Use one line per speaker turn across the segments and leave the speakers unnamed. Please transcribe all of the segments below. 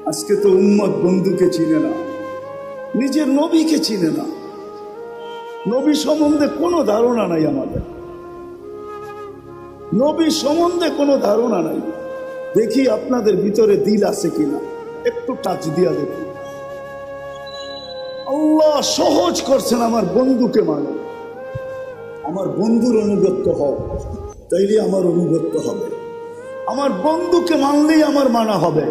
আজকে তো উম্মত বন্ধুকে চিনে না, নিজের নবীকে চিনে না। নবী সম্বন্ধে কোনো ধারণা নাই আমাদের, নবী সম্বন্ধে কোনো ধারণা নাই। দেখি আপনাদের ভিতরে দিল আছে কিনা, একটু টাচ দিয়া দেখি। আল্লাহ সহজ করছেন, আমার বন্ধুকে মানে, আমার বন্ধুর অনুগত্য হও, তাইলে আমার অনুগত্য হবে। আমার বন্ধুকে মানলেই আমার মানা হবে,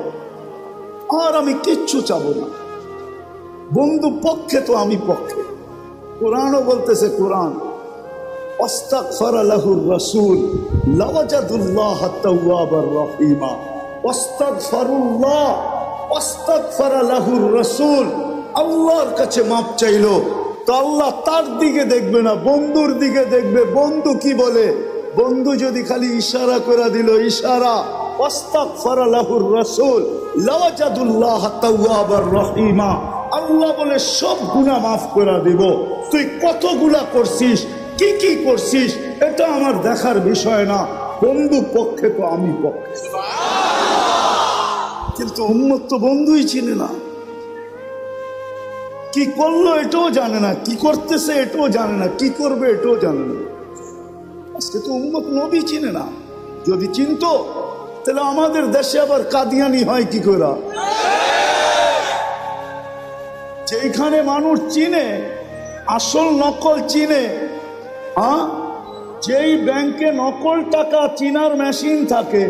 আর আমি কিচ্ছু চাবো না। বন্ধু পক্ষে তো আমি পক্ষে। কোরআনও বলতেছে, কোরআন আস্তাগফারা লাহুর রাসূল লাওয়াজাদুল্লাহ তাওয়াবার রহিমা। আস্তাগফারুল্লাহ আস্তাগফারা লাহুর রাসূল, আল্লাহর কাছে মাপ চাইলো তো আল্লাহ তার দিকে দেখবে না, বন্ধুর দিকে দেখবে। বন্ধু কি বলে? বন্ধু যদি খালি ইশারা করে দিল, ইশারা, আস্তাগফারা লাহুর রাসূল লাওয়াজাদুল্লাহ তাওয়াবার রহিমা, আল্লাহ বলে সব গুনাহ মাফ করে দিব। তুই কত গুনাহ করছিস, কি কি করছিস, এটা আমার দেখার বিষয় না। বন্ধু পক্ষে তো আমি পক্ষে। কিন্তু উম্মত তো বন্ধুই চিনে না, কি করলো এটাও জানে না, কি করতেছে এটাও জানে না, কি করবে এটাও জানে না। আজকে তো উম্মত নবী চিনে না। যদি চিনতো তাহলে আমাদের দেশে আবার কাদিয়ানি হয় কি করে? যেখানে মানুষ চিনে, আসল নকল চিনে, যেই ব্যাংকে নকল টাকা চিনার মেশিন থাকে,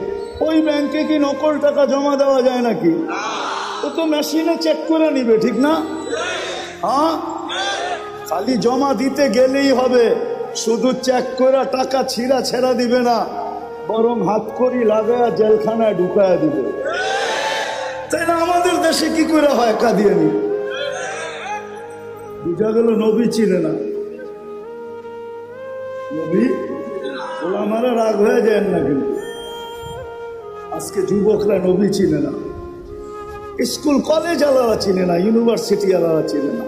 ওই ব্যাংকে কি নকল টাকা জমা দেওয়া যায় নাকি? ও তো মেশিনে চেক করে নিবে, ঠিক না? খালি জমা দিতে গেলেই হবে, শুধু চেক করে টাকা ছিঁড়া ছেড়া দিবে না, বরং হাত করি লাগায়া জেলখানায় ঢুকায়া দিবে। তাই না? আমাদের দেশে কি করে হয় কাদিয়ানি? বুঝা গেল নবী চিনে না। নবী ওলামারা রাগ হয়ে যায় না, কিন্তু আজকে যুবকরা নবী চিনে না, স্কুল কলেজ আলাদা চিনে না, ইউনিভার্সিটি আলাদা চিনে না,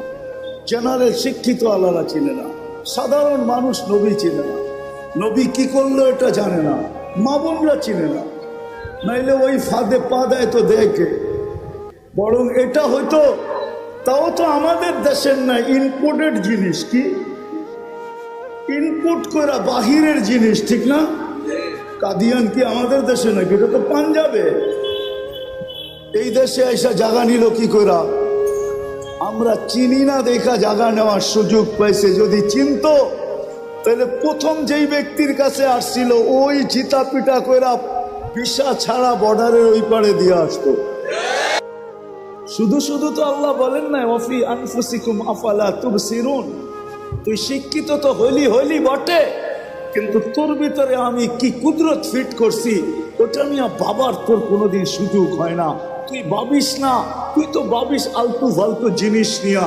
জেনারেল শিক্ষিত আলাদা চিনে না, সাধারণ মানুষ নবী চিনে না। নবী কি করলো এটা জানে না, মা বোনরা চিনে না, নাইলে ওই ফাঁদে পা দেয় তো দেখে। বরং এটা হয়তো, তাও তো আমাদের দেশের না, ইনপুটেড জিনিস। কি ইনপুট করা বাহিরের জিনিস, ঠিক না? কাদিয়ান কি আমাদের দেশে নাকি? এটা তো পাঞ্জাবে। এই দেশে এসে জায়গা নিল কি করে? আমরা চিনি না দেখা জায়গা নেওয়ার সুযোগ পাইছে। যদি চিনতো তাহলে প্রথম যেই ব্যক্তির কাছে আসছিল ওই চিতা পিটা কইরা ভিসা ছাড়া বর্ডারের ওই পারে দিয়ে আসতো। শুধু শুধু তো আল্লাহ বলেন না, ওয়াফি আনফুসিকুম আফালা তুবসিরুন। তুই শিক্ষিত তো হইলি বটে, কিন্তু তোর ভিতরে আমি কি কুদরত ফিট করছি ওটা নিয়ে বাবার তোর কোনোদিন সুযোগ হয় না। তুই ভাবিস না, তুই তো ভাবিস আলতু ফালতু জিনিস নিয়া,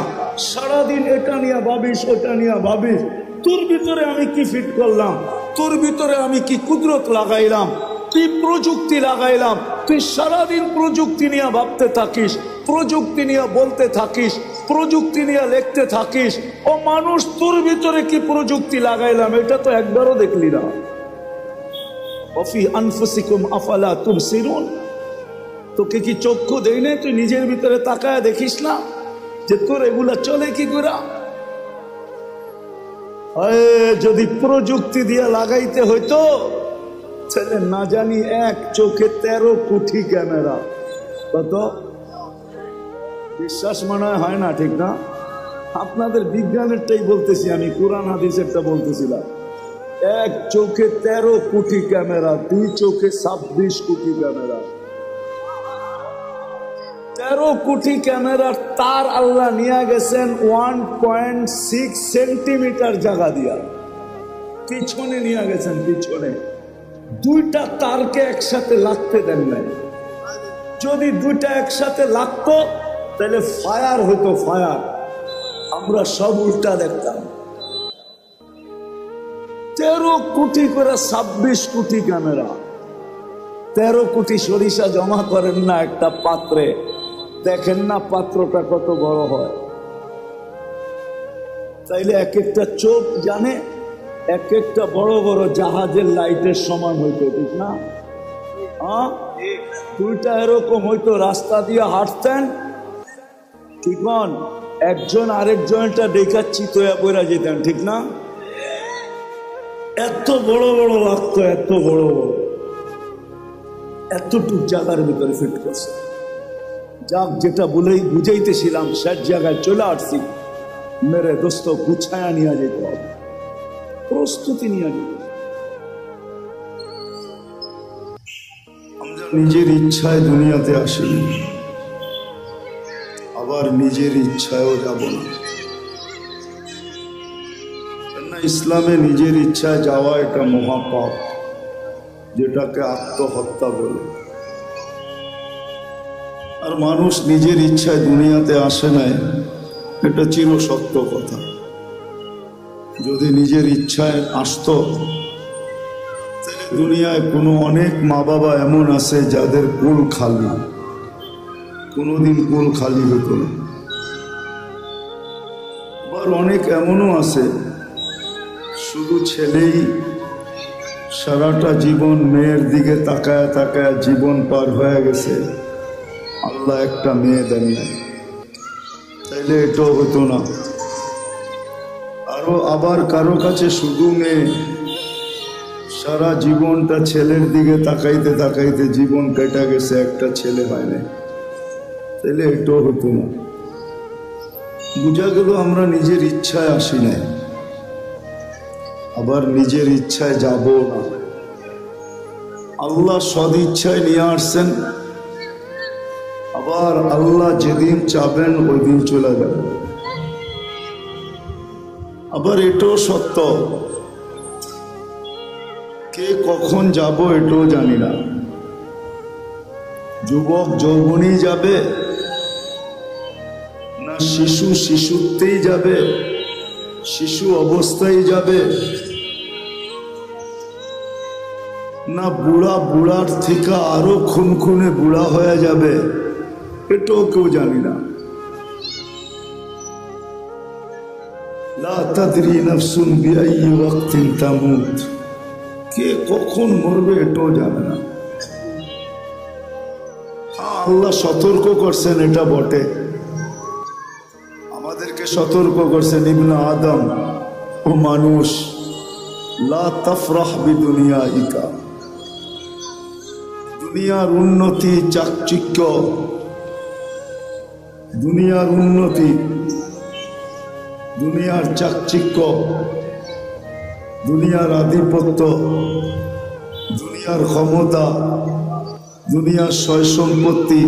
সারাদিন এটা নিয়ে ভাবিস, ওটা নিয়ে ভাবিস। তোর ভিতরে আমি কি ফিট করলাম, তোর ভিতরে আমি কি কুদরত লাগাইলাম, কি প্রযুক্তি লাগাইলাম। তুই সারাদিন প্রযুক্তি নিয়ে ভাবতে থাকিস, প্রযুক্তি নিয়ে বলতে থাকিস, প্রযুক্তি নিয়ে লিখতে থাকিস। ও মানুষ, তোর ভিতরে কি প্রযুক্তি লাগাইলাম এটা তো একবারও দেখলি না। ওয়াফি আনফুসিকুম আফালা তুবসিরুন। তোকে কি চক্ষু দেই না? তুই নিজের ভিতরে তাকায় দেখিস না যে তোর এগুলা চলে কি করে? যদি প্রযুক্তি দিয়ে লাগাইতে হইতো তাহলে না জানি এক চোখে 13 কোটি ক্যামেরা। কত বিশ্বাস মনে হয় না, ঠিক না? আপনাদের বিজ্ঞানেরটাই বলতেছি আমি, কোরআন হাদিসেরটা বলতেছিলাম। এক চোখে 13 কোটি ক্যামেরা, 2 চোখে 26 কোটি ক্যামেরা। 13 কোটি ক্যামেরার তার আল্লাহ নিয়ে গেছেন 1.6 সেন্টিমিটার জায়গা দিয়া, পিছনে নিয়ে গেছেন। পিছনে 2টা তারকে একসাথে লাগতে দেন নাই। যদি 2টা একসাথে লাগতো তাহলে ফায়ার হতো, ফায়ার। আমরা সব উল্টা দেখতাম। 13 কোটি করে 26 কোটি ক্যামেরা। 13 কোটি সরিষা জমা করেন না একটা পাত্রে, দেখেন না পাত্রটা কত বড় হয়। তাইলে এক একটা চোখ জানে এক একটা বড় বড় জাহাজের লাইটের সমান হইতো, ঠিক না? দুইটা এরকম হয়তো রাস্তা দিয়ে হাঁটতেন, ঠিক না? একজন আরেকজনটা দেখাচ্ছি তো পড়া যেতেন, ঠিক না? এত বড় বড় লাগতো, এত বড় বড়, এতটুক জায়গার ভিতরে ফিট করছে। যাক, যেটা বলেই বুঝাইতেছিলাম শেষ জায়গায় চলে আসছি। মেরে দোস্ত, গুছায়া নিয়ে যেতে হবে, প্রস্তুতি নিয়ে যেতে হবে। আমরা নিজের ইচ্ছায় দুনিয়াতে আসিনি, আবার নিজের ইচ্ছায়ও যাব না। ইসলামে নিজের ইচ্ছায় যাওয়া এটা মহাপাপ, যেটাকে আত্মহত্যা বলে। আর মানুষ নিজের ইচ্ছায় দুনিয়াতে আসে নাই, এটা চির সত্য কথা। যদি নিজের ইচ্ছায় আসতো, তাহলে দুনিয়ায় কোনো অনেক মা বাবা এমন আছে যাদের কোল খালি, কোনোদিন কোল খালি হতো না। আবার অনেক এমনও আছে শুধু ছেলেই সারাটা জীবন মেয়ের দিকে তাকায় তাকায় জীবন পার হয়ে গেছে, আল্লাহ একটা মেয়ে দেন নাই, তাইলে এটাও হতো না। আরো আবার কারো কাছে শুধু মেয়ে, সারা জীবনটা ছেলের দিকে তাকাইতে তাকাইতে জীবন কেটে গেছে, একটা ছেলে হয় না, তাইলে এটাও হতো না। বুঝা গেল আমরা নিজের ইচ্ছায় আসি নাই, আবার নিজের ইচ্ছায় যাব না। আল্লাহ সদ ইচ্ছায় নিয়ে আসছেন, আবার আল্লাহ যেদিন চাবেন ওই দিন চলে যাবে। আবার এটাও সত্য, কে কখন যাব এটাও জানি না। যুবক যৌবনই যাবে, না শিশু শিশুত্বেই যাবে, শিশু অবস্থায় যাবে, না বুড়া বুড়ার থেকে আরো খুনখুনে বুড়া হয়ে যাবে, এটাও কেউ জানি না। লা তাদরি নাফসুন বিআইয়ি ওয়াক্তিন তামুত, কে কখন মরবে এটাও জানে না। আল্লাহ সতর্ক করছেন, এটা বটে, আমাদেরকে সতর্ক করছেন, ইবনে আদম, ও মানুষ, লা তাফরাহ বিদুনিয়াইকা, দুনিয়ার উন্নতি চাকচিক্য, দুনিয়ার উন্নতি, দুনিয়ার চাকচিক্য, দুনিয়ার আধিপত্য, দুনিয়ার ক্ষমতা, দুনিয়ার সয় সম্পত্তি,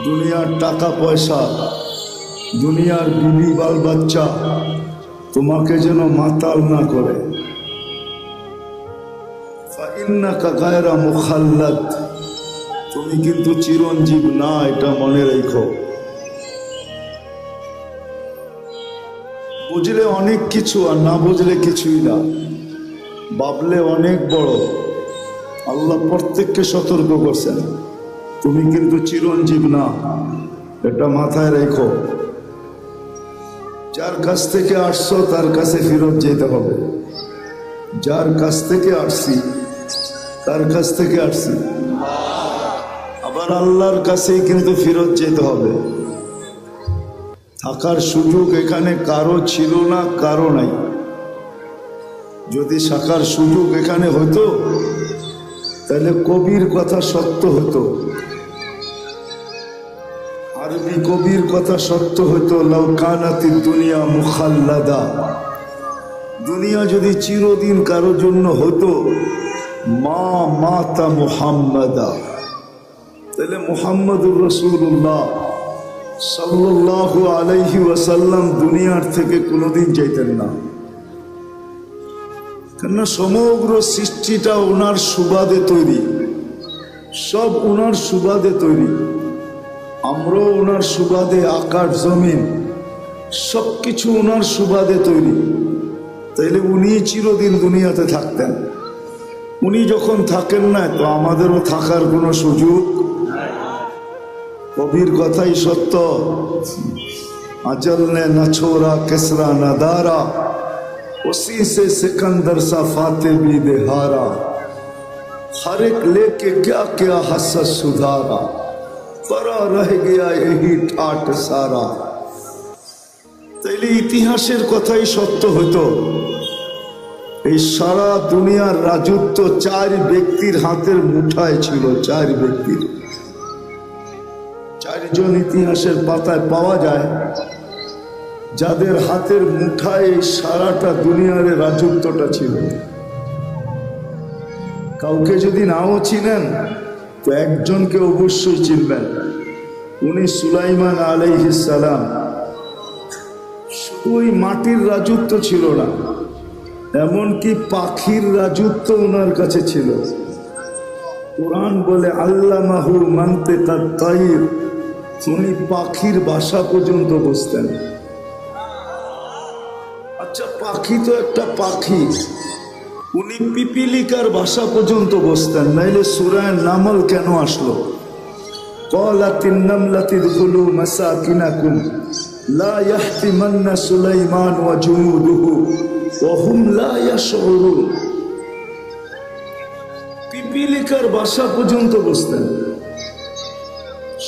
দুনিয়ার টাকা পয়সা, দুনিয়ার বিবি বাল বাচ্চা তোমাকে যেন মাতাল না করে। ফাইন্নাকা গায়রা মুখাল্লাদ, তুমি কিন্তু চিরঞ্জীব না, এটা মনে রেখো। বুঝলে অনেক কিছু, আর না বুঝলে কিছুই না, ভাবলে অনেক বড়। আল্লাহ প্রত্যেককে সতর্ক করছেন, তুমি কিন্তু চিরঞ্জীব না, এটা মাথায় রেখো। যার কাছ থেকে আসছো তার কাছে ফেরত যেতে হবে, যার কাছ থেকে আসছি তার কাছ থেকে আসছি, আবার আল্লাহর কাছেই কিন্তু ফেরত যেতে হবে। থাকার সুযোগ এখানে কারো ছিল না, কারো নাই। যদি থাকার সুযোগ এখানে হতো তাহলে কবির কথা সত্য হতো, আরবি কবির কথা সত্য হতো, লাউ কানাতিদ দুনিয়া মুখাল্লাদা, দুনিয়া যদি চিরদিন কারো জন্য হতো, মা মাতা মুহাম্মাদা, তাহলে মুহাম্মদুর রাসূলুল্লাহ সাল্লাল্লাহু আলাইহি ওয়াসাল্লাম দুনিয়ার থেকে কোনোদিন যাইতেন না। কেননা সমগ্র সৃষ্টিটা ওনার সুবাদে তৈরি, সব ওনার সুবাদে তৈরি, আমরাও ওনার সুবাদে, আকাশ জমিন সবকিছু ওনার সুবাদে তৈরি। তাইলে উনি চিরদিন দুনিয়াতে থাকতেন, উনি যখন থাকেন না তো আমাদেরও থাকার কোনো সুযোগ। কবির কথাই সত্য, আজল নে না ছোরা কেসরা না দারা, उसी से सिकंदर सा फाते भी देहारा, हर एक लेके क्या क्या हसस सुधारा, परा रह गया यही ठाट सारा। তাইলে ইতিহাসের কথাই সত্য হতো, এই সারা দুনিয়ার রাজত্ব চার ব্যক্তির হাতের মুঠায় ছিল। চার ব্যক্তির, চারজন ইতিহাসের পাতায় পাওয়া যায় যাদের হাতের মুঠায় এই সারাটা দুনিয়ার রাজত্বটা ছিল। কাউকে যদি নাও চিনেন তো একজনকে অবশ্যই চিনবেন, উনি সুলাইমান আলাইহিস সালাম। ওই মাটির রাজত্ব ছিল না, এমনকি পাখির রাজত্ব ওনার কাছে ছিল। কোরআন বলে আল্লামাহু মানতিকাত তাইর, উনি পাখির ভাষা পর্যন্ত বুঝতেন। আচ্ছা, পাখি তো একটা পাখি, উনি পিপিলিকার ভাষা পর্যন্ত বুঝতেন, নাইলে সূরা নামল কেন আসলো? ক্বালাতিন নামলাতু দুখুলু মাসাকিনাকুম লা ইয়াহতিমান্না সুলাইমান ওয়া জুনুদুহু ওয়া হুম লা ইয়াশউরুন। পিপিলিকার ভাষা পর্যন্ত বুঝতেন।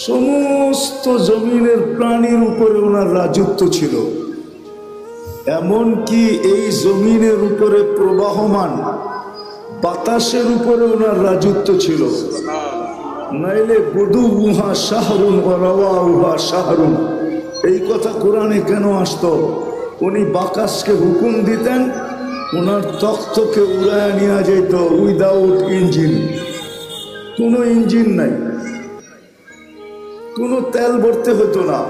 সমস্ত জমিনের প্রাণীর উপরে ওনার রাজত্ব ছিল, এমনকি এই জমিনের উপরে প্রবাহমান বাতাসের উপরে ওনার রাজত্ব ছিল। নাইলে গুদুহা শাহরুন ওয়া রাওয়াহুহা শাহরুন, এই কথা কোরআনে কেন আসতো? উনি বাতাসকে হুকুম দিতেন, ওনার তখ্তকে উড়ায় নিয়ে যেত উইদাউট ইঞ্জিন। কোনো ইঞ্জিন নাই, কোনো তেল ভরতে হতো না,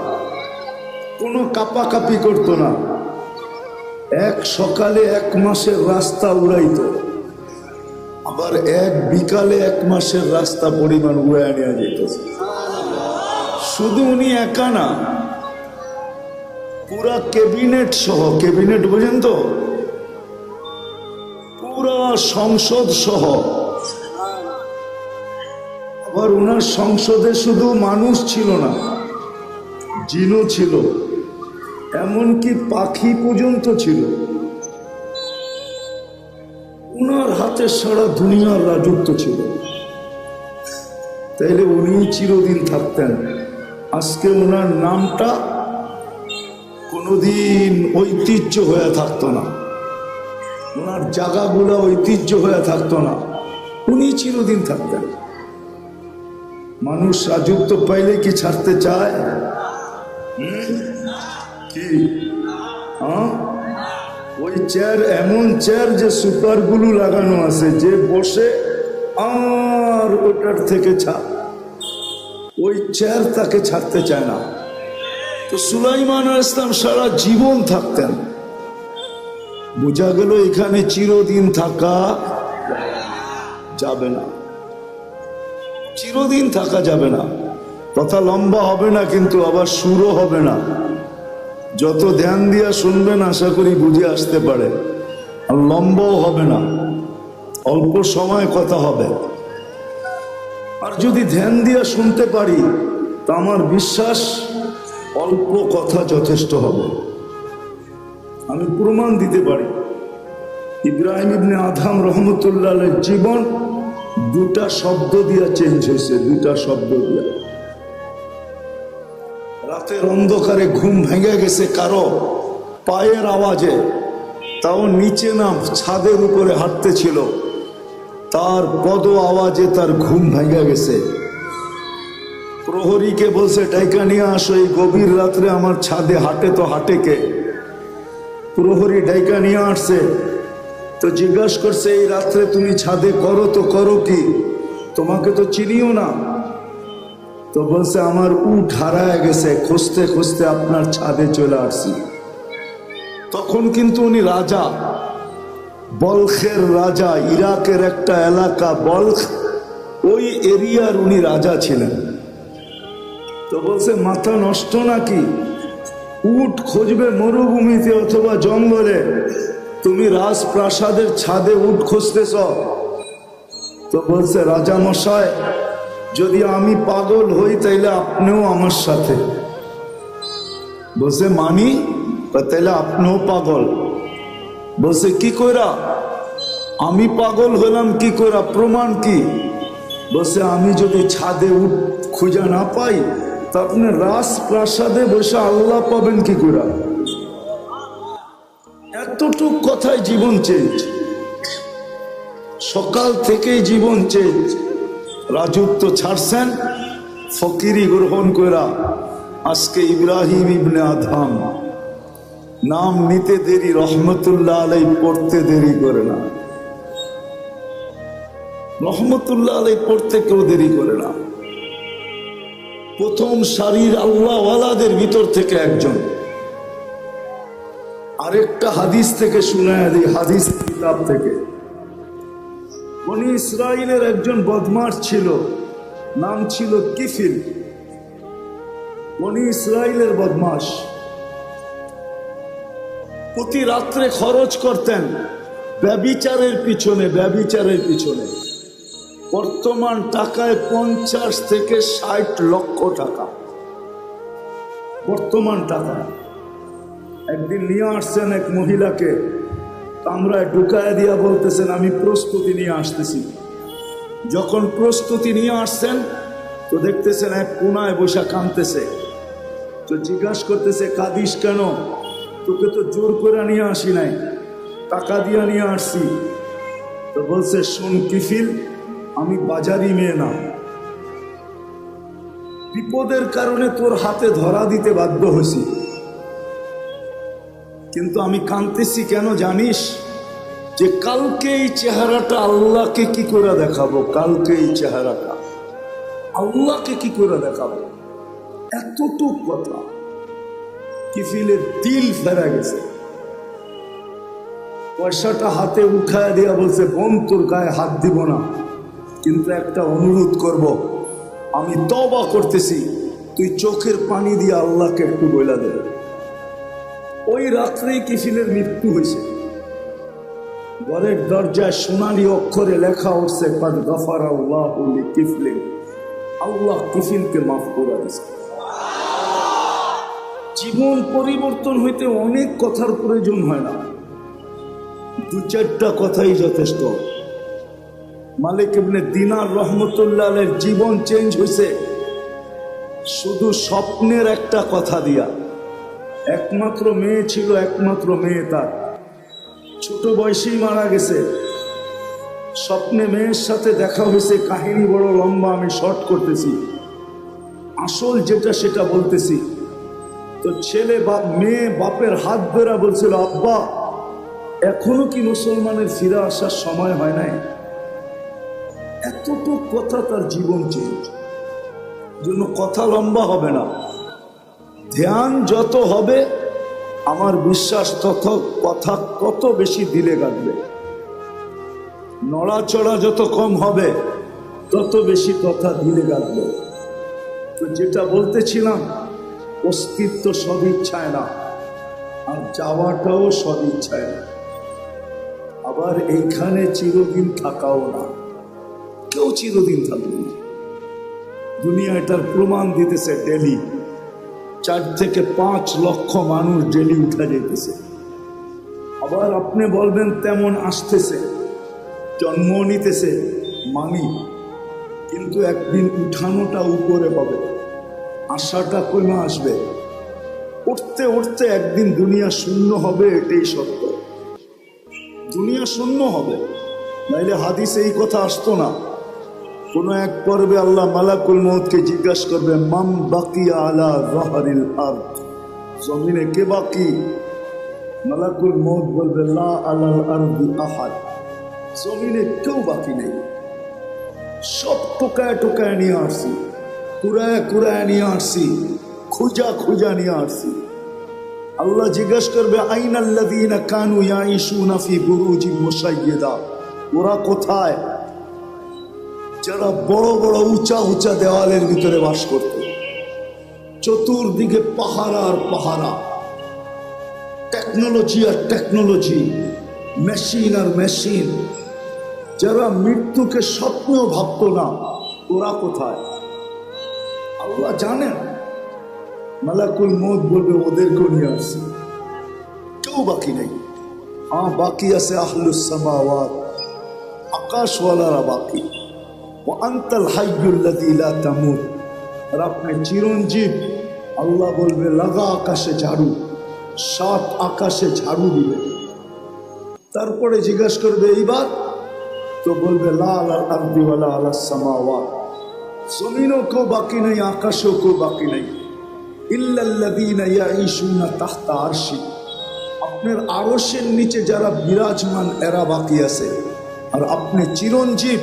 কোনো কাপাকাপি করতো না। এক সকালে 1 মাসের রাস্তা উড়াইত, আবার এক বিকালে 1 মাসের রাস্তা পরিমাণ উড়ায় নিয়ে যেত। শুধু উনি একা না, পুরা ক্যাবিনেট সহ, ক্যাবিনেট বুঝেন তো, পুরা সংসদ সহ। আবার ওনার সংসদে শুধু মানুষ ছিল না, জিনও ছিল, এমনকি পাখি পর্যন্ত ছিল। ওনার হাতে সারা দুনিয়ার রাজত্ব ছিল। তাইলে উনি চিরদিন থাকতেন। আজকে ওনার নামটা কোনোদিন ঐতিহ্য হয়ে থাকতো না, ওনার জায়গাগুলো ঐতিহ্য হয়ে থাকতো না, উনি চিরদিন থাকতেন। মানুষ রাজত্ব পাইলে কি ছাড়তে চায়? কি ওই চেয়ার, এমন চেয়ার যে সুপার গ্লু লাগানো আছে, যে বসে আর ওটার থেকে ছাড়, ওই চেয়ার তাকে ছাড়তে চায় না। তো সুলাইমান আলাইহিস সালাম সারা জীবন থাকতেন। বোঝা গেল এখানে চিরদিন থাকা যাবে না, চিরদিন থাকা যাবে না। কথা লম্বা হবে না, কিন্তু আবার সুরও হবে না। যত ধ্যান দিয়া শুনবেন আশা করি বুঝে আসতে পারে। আর লম্বাও হবে না, অল্প সময় কথা হবে। আর যদি ধ্যান দিয়া শুনতে পারি তা আমার বিশ্বাস অল্প কথা যথেষ্ট হবে। আমি প্রমাণ দিতে পারি। ইব্রাহিম ইবনে আদম রহমতুল্লাহ আলাইহির জীবন 2টা শব্দ দিয়া চেঞ্জ হয়েছে, 2টা শব্দ দিয়া। রাতের অন্ধকারে ঘুম ভেঙে গেছে কারো পায়ের আওয়াজে, তাও নিচে না ছাদের উপরে হাঁটতেছিল, তার পদ আওয়াজে তার ঘুম ভেঙে গেছে। প্রহরীকে বলছে ডাইকা নিয়ে আসো, এই গভীর রাত্রে আমার ছাদে হাঁটে তো হাঁটে কে? প্রহরী ডাইকা নিয়ে আসছে, তো জিজ্ঞাসা করছে এই রাত্রে তুমি ছাদে করো তো করো কি, তোমাকে তো চিনিও না। তো বলছে আমার উট হারায় গেছে, খুঁজতে খুঁজতে আপনার ছাদে চলে আসছি। তখন কিন্তু উনি রাজা, বলখের রাজা, ইরাকের একটা এলাকা বলখ, ওই এরিয়ার উনি রাজা ছিলেন। তো বলছে মাথা নষ্ট নাকি, উট খুঁজবে মরুভূমিতে অথবা জঙ্গলে, তুমি রাজপ্রাসাদের ছাদে উট খুঁজতেছ? তো বলছে রাজা মশাই, যদি আমি পাগল হই তাইলে আপনিও আমার সাথে। বলছে মানি? তাইলে আপনিও পাগল। বলছে কি কইরা? আমি পাগল হলাম কি করে, প্রমাণ কি? বসে আমি যদি ছাদে খুঁজে না পাই তা আপনি রাজপ্রাসাদে বসে আল্লাহ পাবেন কি করে? এতটুক কথায় জীবন চেঞ্জ, সকাল থেকেই জীবন চেঞ্জ। রাজত্ব ছাড়ছেন, ফকিরি গ্রহণ করা। আজকে ইব্রাহিম ইবনে আদহাম নাম নিতে দেরি, রহমতুল্লাহ আলাই পড়তে দেরি করে না। রহমতুল্লাহ আলাই পড়তে কেউ দেরি করে না। প্রথম সারির আল্লাহওয়ালাদের ভিতর থেকে একজন। আরেকটা হাদিস থেকে শুনায় দিই, হাদিস কিতাব থেকে। বনি ইসরাইলের একজন বদমাশ ছিল, নাম ছিল কিফিল। বনি ইসরাইলের বদমাশ প্রতি রাত্রে খরচ করতেন ব্যভিচারের পিছনে, ব্যভিচারের পিছনে। বর্তমান টাকায় 50 থেকে 60 লক্ষ টাকা বর্তমান টাকায়। একদিন নিয়ে আসছেন এক মহিলাকে, কামরায় ঢুকায় দিয়া বলতেছেন আমি প্রস্তুতি নিয়ে আসতেছি। যখন প্রস্তুতি নিয়ে আসছেন তো দেখতেছেন এক কোনায় বসে কাঁদতেছে। তো জিজ্ঞাসা করতেছে কাঁদিস কেন? তোকে তো জোর করে নিয়ে আসি নাই, টাকা দিয়া নিয়ে আসছি। তো বলছে শোন কিফিল, আমি বাজারি মেয়ে না, বিপদের কারণে তোর হাতে ধরা দিতে বাধ্য হয়েছি, কিন্তু আমি কাঁদতেছি কেন জানিস? যে কালকে এই চেহারাটা আল্লাহকে কি করে দেখাবো, কালকে এই চেহারাটা আল্লাহকে কি করে দেখাবো। এতটুক কথা। কিফিলের দিল ফেরা গেছে। পয়সাটা হাতে উঠায় দিয়া বলছে বোন তোর গায়ে হাত দিব না, কিন্তু একটা অনুরোধ করব, আমি তওবা করতেছি, তুই চোখের পানি দিয়ে আল্লাহকে একটু বইলা দেবে। ওই রাত্রেই কিফিলের মৃত্যু হয়েছে। ঘরের দরজায় সোনালি অক্ষরে লেখা উঠছে কাদ গাফারাল্লাহু লিকিফলিন, আল্লাহ কিফিলকে মাফ করে দিয়েছে। জীবন পরিবর্তন হইতে অনেক কথার প্রয়োজন হয় না, 2-4টা কথাই যথেষ্ট। মালিক ইবনে দিনার রহমতুল্লাহ আলাইহির জীবন চেঞ্জ হয়েছে শুধু স্বপ্নের একটা কথা দিয়া। একমাত্র মেয়ে ছিল, একমাত্র মেয়ে তার ছোট বয়সেই মারা গেছে। স্বপ্নে মেয়ের সাথে দেখা হয়েছে, কাহিনী বড় লম্বা, আমি শর্ট করতেছি, আসল যেটা সেটা বলতেছি। তো ছেলে মেয়ে বাপের হাত ধরা বলছিল আব্বা এখনো কি মুসলমানের ফিরে আসার সময় হয় নাই? এতটুকু কথা তার জীবন চেঞ্জ। জন্য কথা লম্বা হবে না, ধ্যান যত হবে আমার বিশ্বাস তত কথা তত বেশি দিলে গাঁথবে। নড়াচড়া যত কম হবে তত বেশি কথা দিলে গাঁথবে। তো যেটা বলতেছিলাম, অস্তিত্ব সদিচ্ছায় না, আর যাওয়াটাও সদিচ্ছায় না, আবার এইখানে চিরদিন থাকাও না। কেউ চিরদিন থাকবে না। দুনিয়া এটার প্রমাণ দিতেছে। ডেলি 4 থেকে 5 লক্ষ মানুষ ডেলি উঠা যেতেছে। আবার আপনি বলবেন তেমন আসতেছে, জন্ম নিতেছে, মানি, কিন্তু একদিন উঠানোটা উপরে হবে, আশাটা কমে আসবে। উঠতে উঠতে একদিন দুনিয়া শূন্য হবে, এটাই সত্য। দুনিয়া শূন্য হবে, নাইলে হাদিসে এই কথা আসতো না। কোন এক পর্বে আল্লাহ মালাকুল মউতকে জিজ্ঞাসা করবে মাম বাকিয়া আলা যাহরিল আরদ, জমিনে কে বাকি? মালাকুল মউত বলবে লা আলাল আরদি আহাদ, জমিনে কেউ বাকি নেই। সব টোকায় টোকায় নিয়ে আসছি, কুড়ায় কুড়ায় নিয়ে আসছি, খুঁজা খুঁজা নিয়ে আসছি। আল্লাহ জিজ্ঞাসা করবে আইনাল্লাযীনা কানু ইয়াঈশুনা ফি বুরুজিন মুশাইয়্যিদা, ওরা কোথায়? যারা বড় বড় উঁচা উঁচা দেওয়ালের ভিতরে বাস করত, চতুর্দিকে পাহারা আর পাহারা, টেকনোলজি আর টেকনোলজি, মেশিন আর মেশিন। যারা মৃত্যুকে স্বপ্নেও ভাবত না, ওরা কোথায়? আল্লাহ জানেন। মালাকুল মউত বলবে ওদেরকেও নিয়ে আসছে, কেউ বাকি নেই। হ্যাঁ, বাকি আছে আহলুস সামাওয়াত, আকাশওয়ালারা বাকি। আনতাল হাইয়ুল্লাযী লা তামুত, আর আপনি চিরঞ্জীব। আল্লাহ বলবে লাগা আকাশে ঝাড়ু, 7 আকাশে ঝাড়ু দিবে। তারপরে জিজ্ঞাসা করবে এইবার, তো বলবে লা আলাল আরদি ওয়ালা আলাস সামাওয়াত, জমিনও কেউ বাকি নেই, আকাশেও কেউ বাকি নেই। ইল্লাল্লাযীনা ইয়াঈশুনা তাহতা আরশি, আপনার আরশের নিচে যারা বিরাজমান এরা বাকি আছে। আর আপনি চিরঞ্জীব,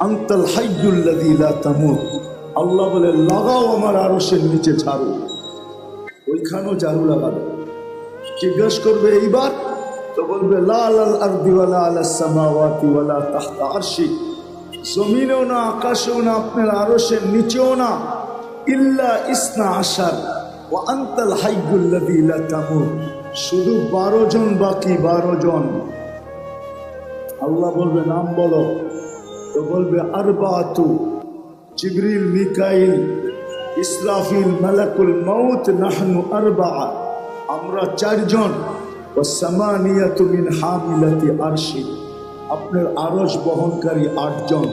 আনতাল হাইয়ুল্লাযী লা তামুত। আল্লাহ বলে লাগাও আমার আরশের নিচে ঝাড়ু, ওইখানেও ঝাড়ু লাগাবে। জিজ্ঞাসা করবে এইবার, তো বলবে লা আলাল আরদি ওয়ালা আলাস সামাওয়াতি ওয়ালা তাহতা আরশি, জমিনেও না, আকাশেও না, আপনার আরশের নিচেও না। ইল্লা ইসনা আশার ওয়া আনতাল হাইয়ুল্লাযী লা তামুত, শুধু 12 জন বাকি, 12 জন। আল্লাহ বলবে নাম বলো, তো বলবে আরবাতু, জিবরিল, মিকাইল, ইসরাফিল, মালাকুল মউত, নাহনু আরবা, আমরা 4 জন। ওয়া সামানিয়াতু মিন হামিলাতি আরশি, আপনার আরশ বহনকারী 8 জন,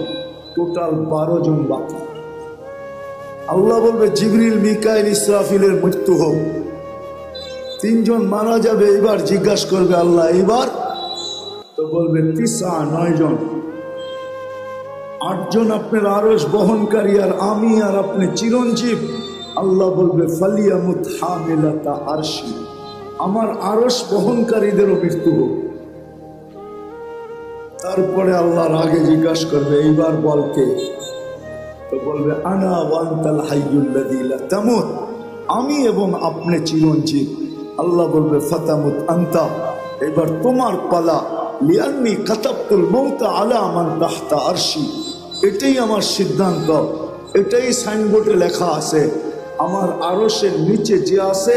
টোটাল 12 জন বাকি। আল্লাহ বলবে জিবরিল, মিকাইল, ইসরাফিলের মৃত্যু হোক, 3 জন মারা যাবে। এবার জিজ্ঞাসা করবে আল্লাহ এইবার, তো বলবে 9 জন, 8 জন আপনার আরশ বহনকারী, আর আমি আর আপনি চিরঞ্জীব। আল্লাহ বলবে ফালিয়ামুত হামিলাতা আরশি, আমার আরশ বহনকারীদেরও মৃত্যু হোক। তারপরে আল্লাহর আগে জিজ্ঞাসা করবে এইবার বলকে, তো বলবে আনা ওয়া আনতাল হাইয়ুল্লাযী লা তামুত, আমি এবং আপনি চিরঞ্জীব। আল্লাহ বলবে ফাতামুত আনতা, এবার তোমার পালা। লিআন্নী কাতাবতুল মাউতা আলা মান তাহতা আরশি, এটাই আমার সিদ্ধান্ত, এটাই সাইনবোর্ডে লেখা আছে। আমার আরশের নিচে যে আছে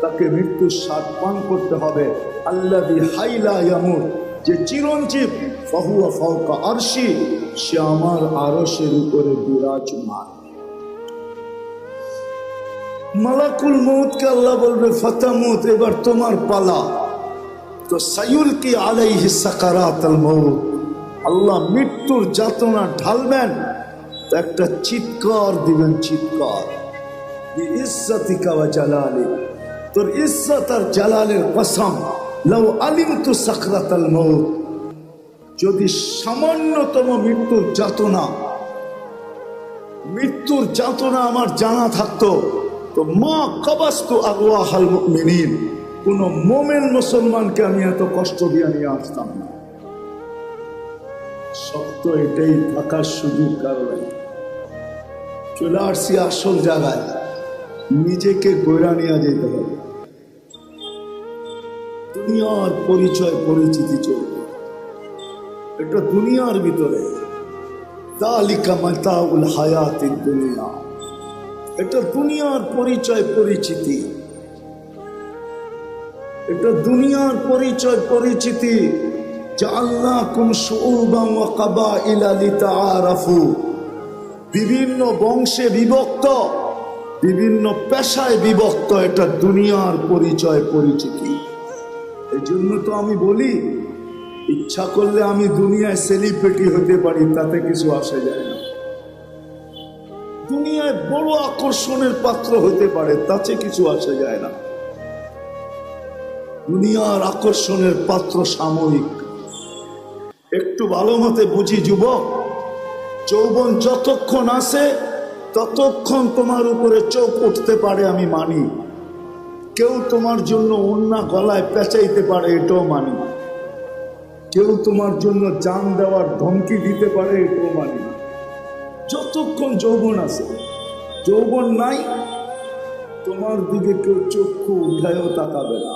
তাকে মৃত্যুর স্বাদ পান করতে হবে। আল্লাযী হাইলা ইয়ামুত, যে চিরঞ্জীব, ফাহুয়া ফাওকা আরশি, সে আমার আরশের উপরে বিরাজমান। মালাকুল মউতকে আল্লাহ বলবে ফাতামুত, এবার তোমার পালা। তো সায়ুলকি আলাইহি সাকারাতুল মউত, আল্লাহ মৃত্যুর যাতনা ঢালবেন, তো একটা চিৎকার দিবেন, চিৎকার। বিইজ্জাতিকা ওয়া জালালি, তোর ইজ্জত আর জালালের কসম, লাউ আলিমতু সাকরাতাল মউত, যদি সামান্যতম মৃত্যুর যাতনা আমার জানা থাকতো, তো মা কাবাস্তু আরওয়াহাল মুমিনিন, কোন মোমেন মুসলমানকে আমি এত কষ্ট দিয়ে নিয়ে আসতাম না। সত্য এটাই, থাকার সুযোগ কারণে চলে আসছি আসল জায়গায়। নিজেকে গড়া নিয়ে যেতে হবে, দুনিয়ার পরিচয় পরিচিতি চলবে, এটা দুনিয়ার ভিতরে। যালিকা মাতাউল হায়াতিদ দুনিয়া, এটা দুনিয়ার পরিচয় পরিচিতি, এটা দুনিয়ার পরিচয় পরিচিতি। জাআলনাকুম শুউবান ওয়া কাবাইলা লিতাআরাফু, বিভিন্ন বংশে বিভক্ত, বিভিন্ন পেশায় বিভক্ত, এটা দুনিয়ার পরিচয় পরিচিতি। এই জন্য তো আমি বলি, ইচ্ছা করলে আমি দুনিয়ায় সেলিব্রিটি হতে পারি, তাতে কিছু আসে যায় না। দুনিয়ায় বড় আকর্ষণের পাত্র হতে পারে, তাতে কিছু আসে যায় না। দুনিয়ার আকর্ষণের পাত্র সাময়িক। একটু ভালো মতে বুঝি যুবক, যৌবন যতক্ষণ আছে ততক্ষণ তোমার উপরে চোখ উঠতে পারে, আমি মানি। কেউ তোমার জন্য ওন্না গলায় পেঁচাইতে পারে, এটাও মানি। কেউ তোমার জন্য জান দেওয়ার ধমকি দিতে পারে, এটাও মানি। যতক্ষণ যৌবন আছে, যৌবন নাই, তোমার দিকে কেউ চক্ষু উঠায়ও তাকাবে না।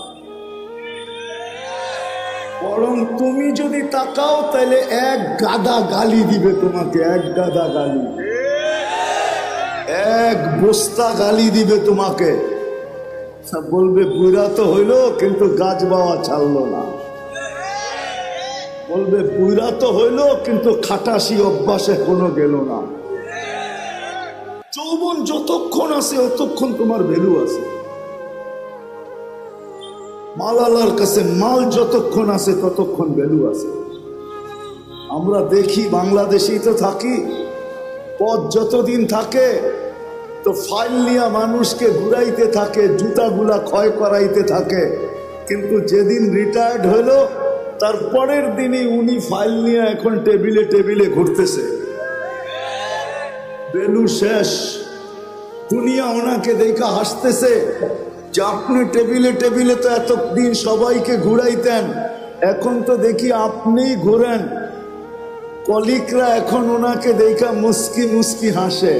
বরং তুমি যদি তাকাও তাহলে 1 গাদা গালি দিবে তোমাকে, 1 গাদা গালি, 1 বস্তা গালি দিবে তোমাকে। বলবে বুড়া তো হইলো কিন্তু গাছ বাওয়া ছাড়লো না। বলবে বুড়া তো হইলো কিন্তু খাটাসি অভ্যাসে কোনো গেল না। যৌবন যতক্ষণ আছে ততক্ষণ তোমার ভ্যালু আছে। মাল আল্লাহর কাছে মাল যতক্ষণ আছে ততক্ষণ ভ্যালু আছে। আমরা দেখি বাংলাদেশেই তো থাকি, পথ যতদিন থাকে তো ফাইল নিয়ে মানুষকে ঘুরাইতে থাকে, জুতাগুলা ক্ষয় করাইতে থাকে, কিন্তু যেদিন রিটায়ার্ড হলো তার পরের দিনই উনি ফাইল নিয়ে এখন টেবিলে টেবিলে ঘুরতেছে। বেলু শেষ, দুনিয়া ওনাকে দেখা হাসতেছে যে আপনি টেবিলে টেবিলে তো এতদিন সবাইকে ঘুরাইতেন, এখন তো দেখি আপনিই ঘুরেন। কলিকরা এখন ওনাকে দেখা মুস্কি মুস্কি হাসে,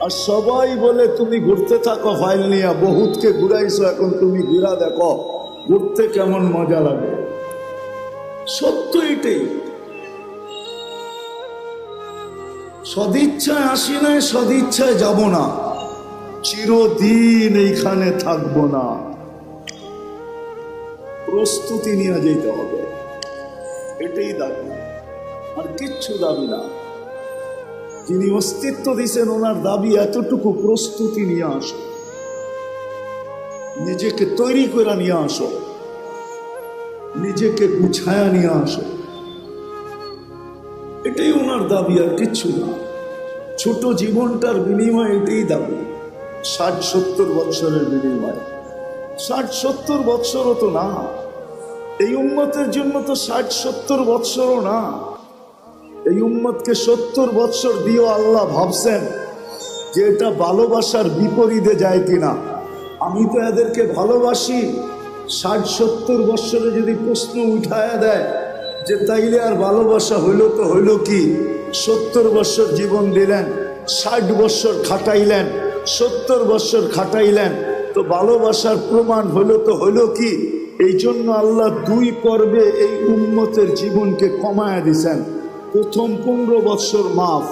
আর সবাই বলে তুমি ঘুরতে থাকো ফাইল নিয়ে, বহুতকে ঘুরাইছো, এখন তুমি ঘুরা দেখো ঘুরতে কেমন মজা লাগে। সত্য এটাই। সদিচ্ছায় আসি নাই, সদিচ্ছায় যাব না, চিরদিন এইখানে থাকবো না। প্রস্তুতি নিয়ে যেতে হবে, এটাই দাবি, আর কিচ্ছু দাবি না। যিনি অস্তিত্ব দিয়েছেন ওনার দাবি এতটুকু, প্রস্তুতি নিয়ে আসো, নিজেকে তৈরি করে নিয়ে আসো, নিজেকে গুছায়া নিয়ে আসো, এটাই ওনার দাবি, আর কিচ্ছু না। ছোট জীবনটার বিনিময় এটাই দাবি, 60-70 বৎসরের বিনিময়। 60-70 বৎসরও তো না, এই উম্মতের জন্য তো 60-70 বৎসরও না। এই উম্মতকে 70 বৎসর দিয়েও আল্লাহ ভাবছেন যে এটা ভালোবাসার বিপরীতে যায় কিনা। আমি তো এদেরকে ভালোবাসি, 60-70 বৎসরে যদি প্রশ্ন উঠায়া দেয় যে তাইলে আর ভালোবাসা হইল তো হইল কি, 70 বৎসর জীবন দিলেন, 60 বৎসর খাটাইলেন, 70 বৎসর খাটাইলেন, তো ভালোবাসার প্রমাণ হইল তো হইল কি। এই জন্য আল্লাহ 2 পর্বে এই উম্মতের জীবনকে কমায়া দিছেন। প্রথম 15 বৎসর মাফ,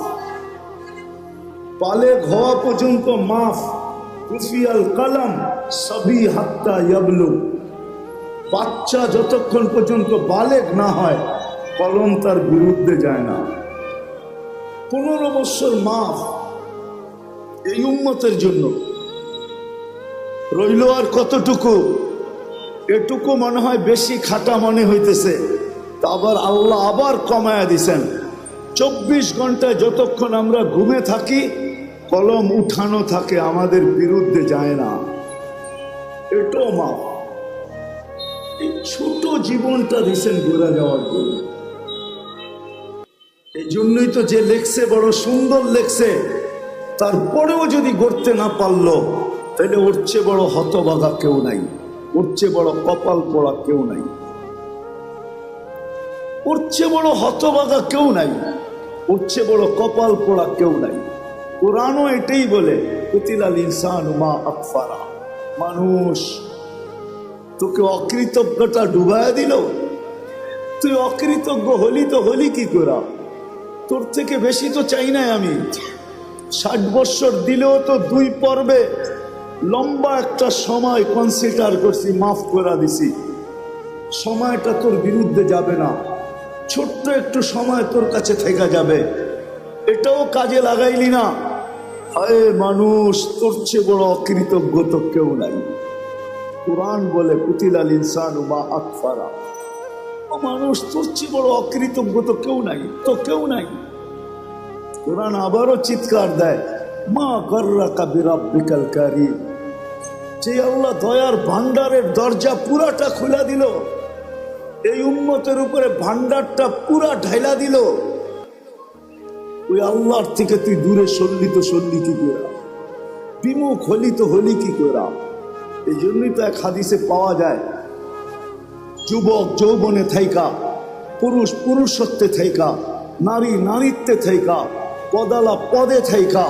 বালেগ হওয়া পর্যন্ত মাফ, কুফিয়াল কলম সবই হাত্তা ইয়াবলু, বাচ্চা যতক্ষণ পর্যন্ত বালেগ না হয় কলম তার বিরুদ্ধে যায় না। 15 বৎসর মাফ এই উম্মতের জন্য। রইল আর কতটুকু, এটুকু মনে হয় বেশি খাটা মনে হইতেছে, তা আবার আল্লাহ আবার কমায়া দিছেন। 24 ঘন্টায় যতক্ষণ আমরা ঘুমে থাকি কলম উঠানো থাকে, আমাদের বিরুদ্ধে যায় না, এটাও মাপ। এই ছোট জীবনটা দিছেন ঘুরে যাওয়ার জন্য। এই জন্যই তো যে লেখছে বড় সুন্দর লেখছে, তারপরেও যদি গড়তে না পারলো তাহলে ওর চেয়ে বড় হতভাগা কেউ নাই, ওর চেয়ে বড় কপাল পোড়া কেউ নাই, ওর চেয়ে বড় হতভাগা কেউ নাই, ওর চেয়ে বড় কপাল পোড়া কেউ নাই। কোরআনও এটাই বলে, কুতিলাল ইনসানু মা আকফারা, মানুষ তোকে অকৃতজ্ঞতা ডুবায়া দিল, তুই অকৃতজ্ঞ হলি তো হলি কি করা, তোর থেকে বেশি তো চাই নাই আমি। 60 বৎসর দিলেও তো 2 পর্বে লম্বা একটা সময় কনসিডার করছি, মাফ করে দিছি, সময়টা তোর বিরুদ্ধে যাবে না, ছোট্ট একটু সময় তোর কাছে থেকে যাবে, এটাও কাজে লাগাইলি না। হায় মানুষ, তোর চেয়ে বড় অকৃতজ্ঞ তো কেউ নাই। কুরআন বলে কুতিলাল ইনসানু মা আকফারা, ও মানুষ তোর চেয়ে বড় অকৃতজ্ঞ তো কেউ নাই, তো কেউ নাই। কুরআন আবারও চিৎকার দেয়, মা গর্রাকা বিরাব্বিকাল কারীম, যে আল্লাহ দয়ার ভান্ডারের দরজা পুরাটা খুলে দিল, এই উম্মতের উপরে ভান্ডারটা পুরা ঢাইলা দিল, ওই আল্লাহর থেকে তুই দূরে সরলি তো সরলি কি করে, বিমুখ হলি তো হলি কি করে। এই জন্যই তো এক হাদিসে পাওয়া যায়, যুবক যৌবনে থাইকা, পুরুষ পুরুষত্বে থাইকা, নারী নারীত্বে থাইকা, পদালা পদে থাইকা,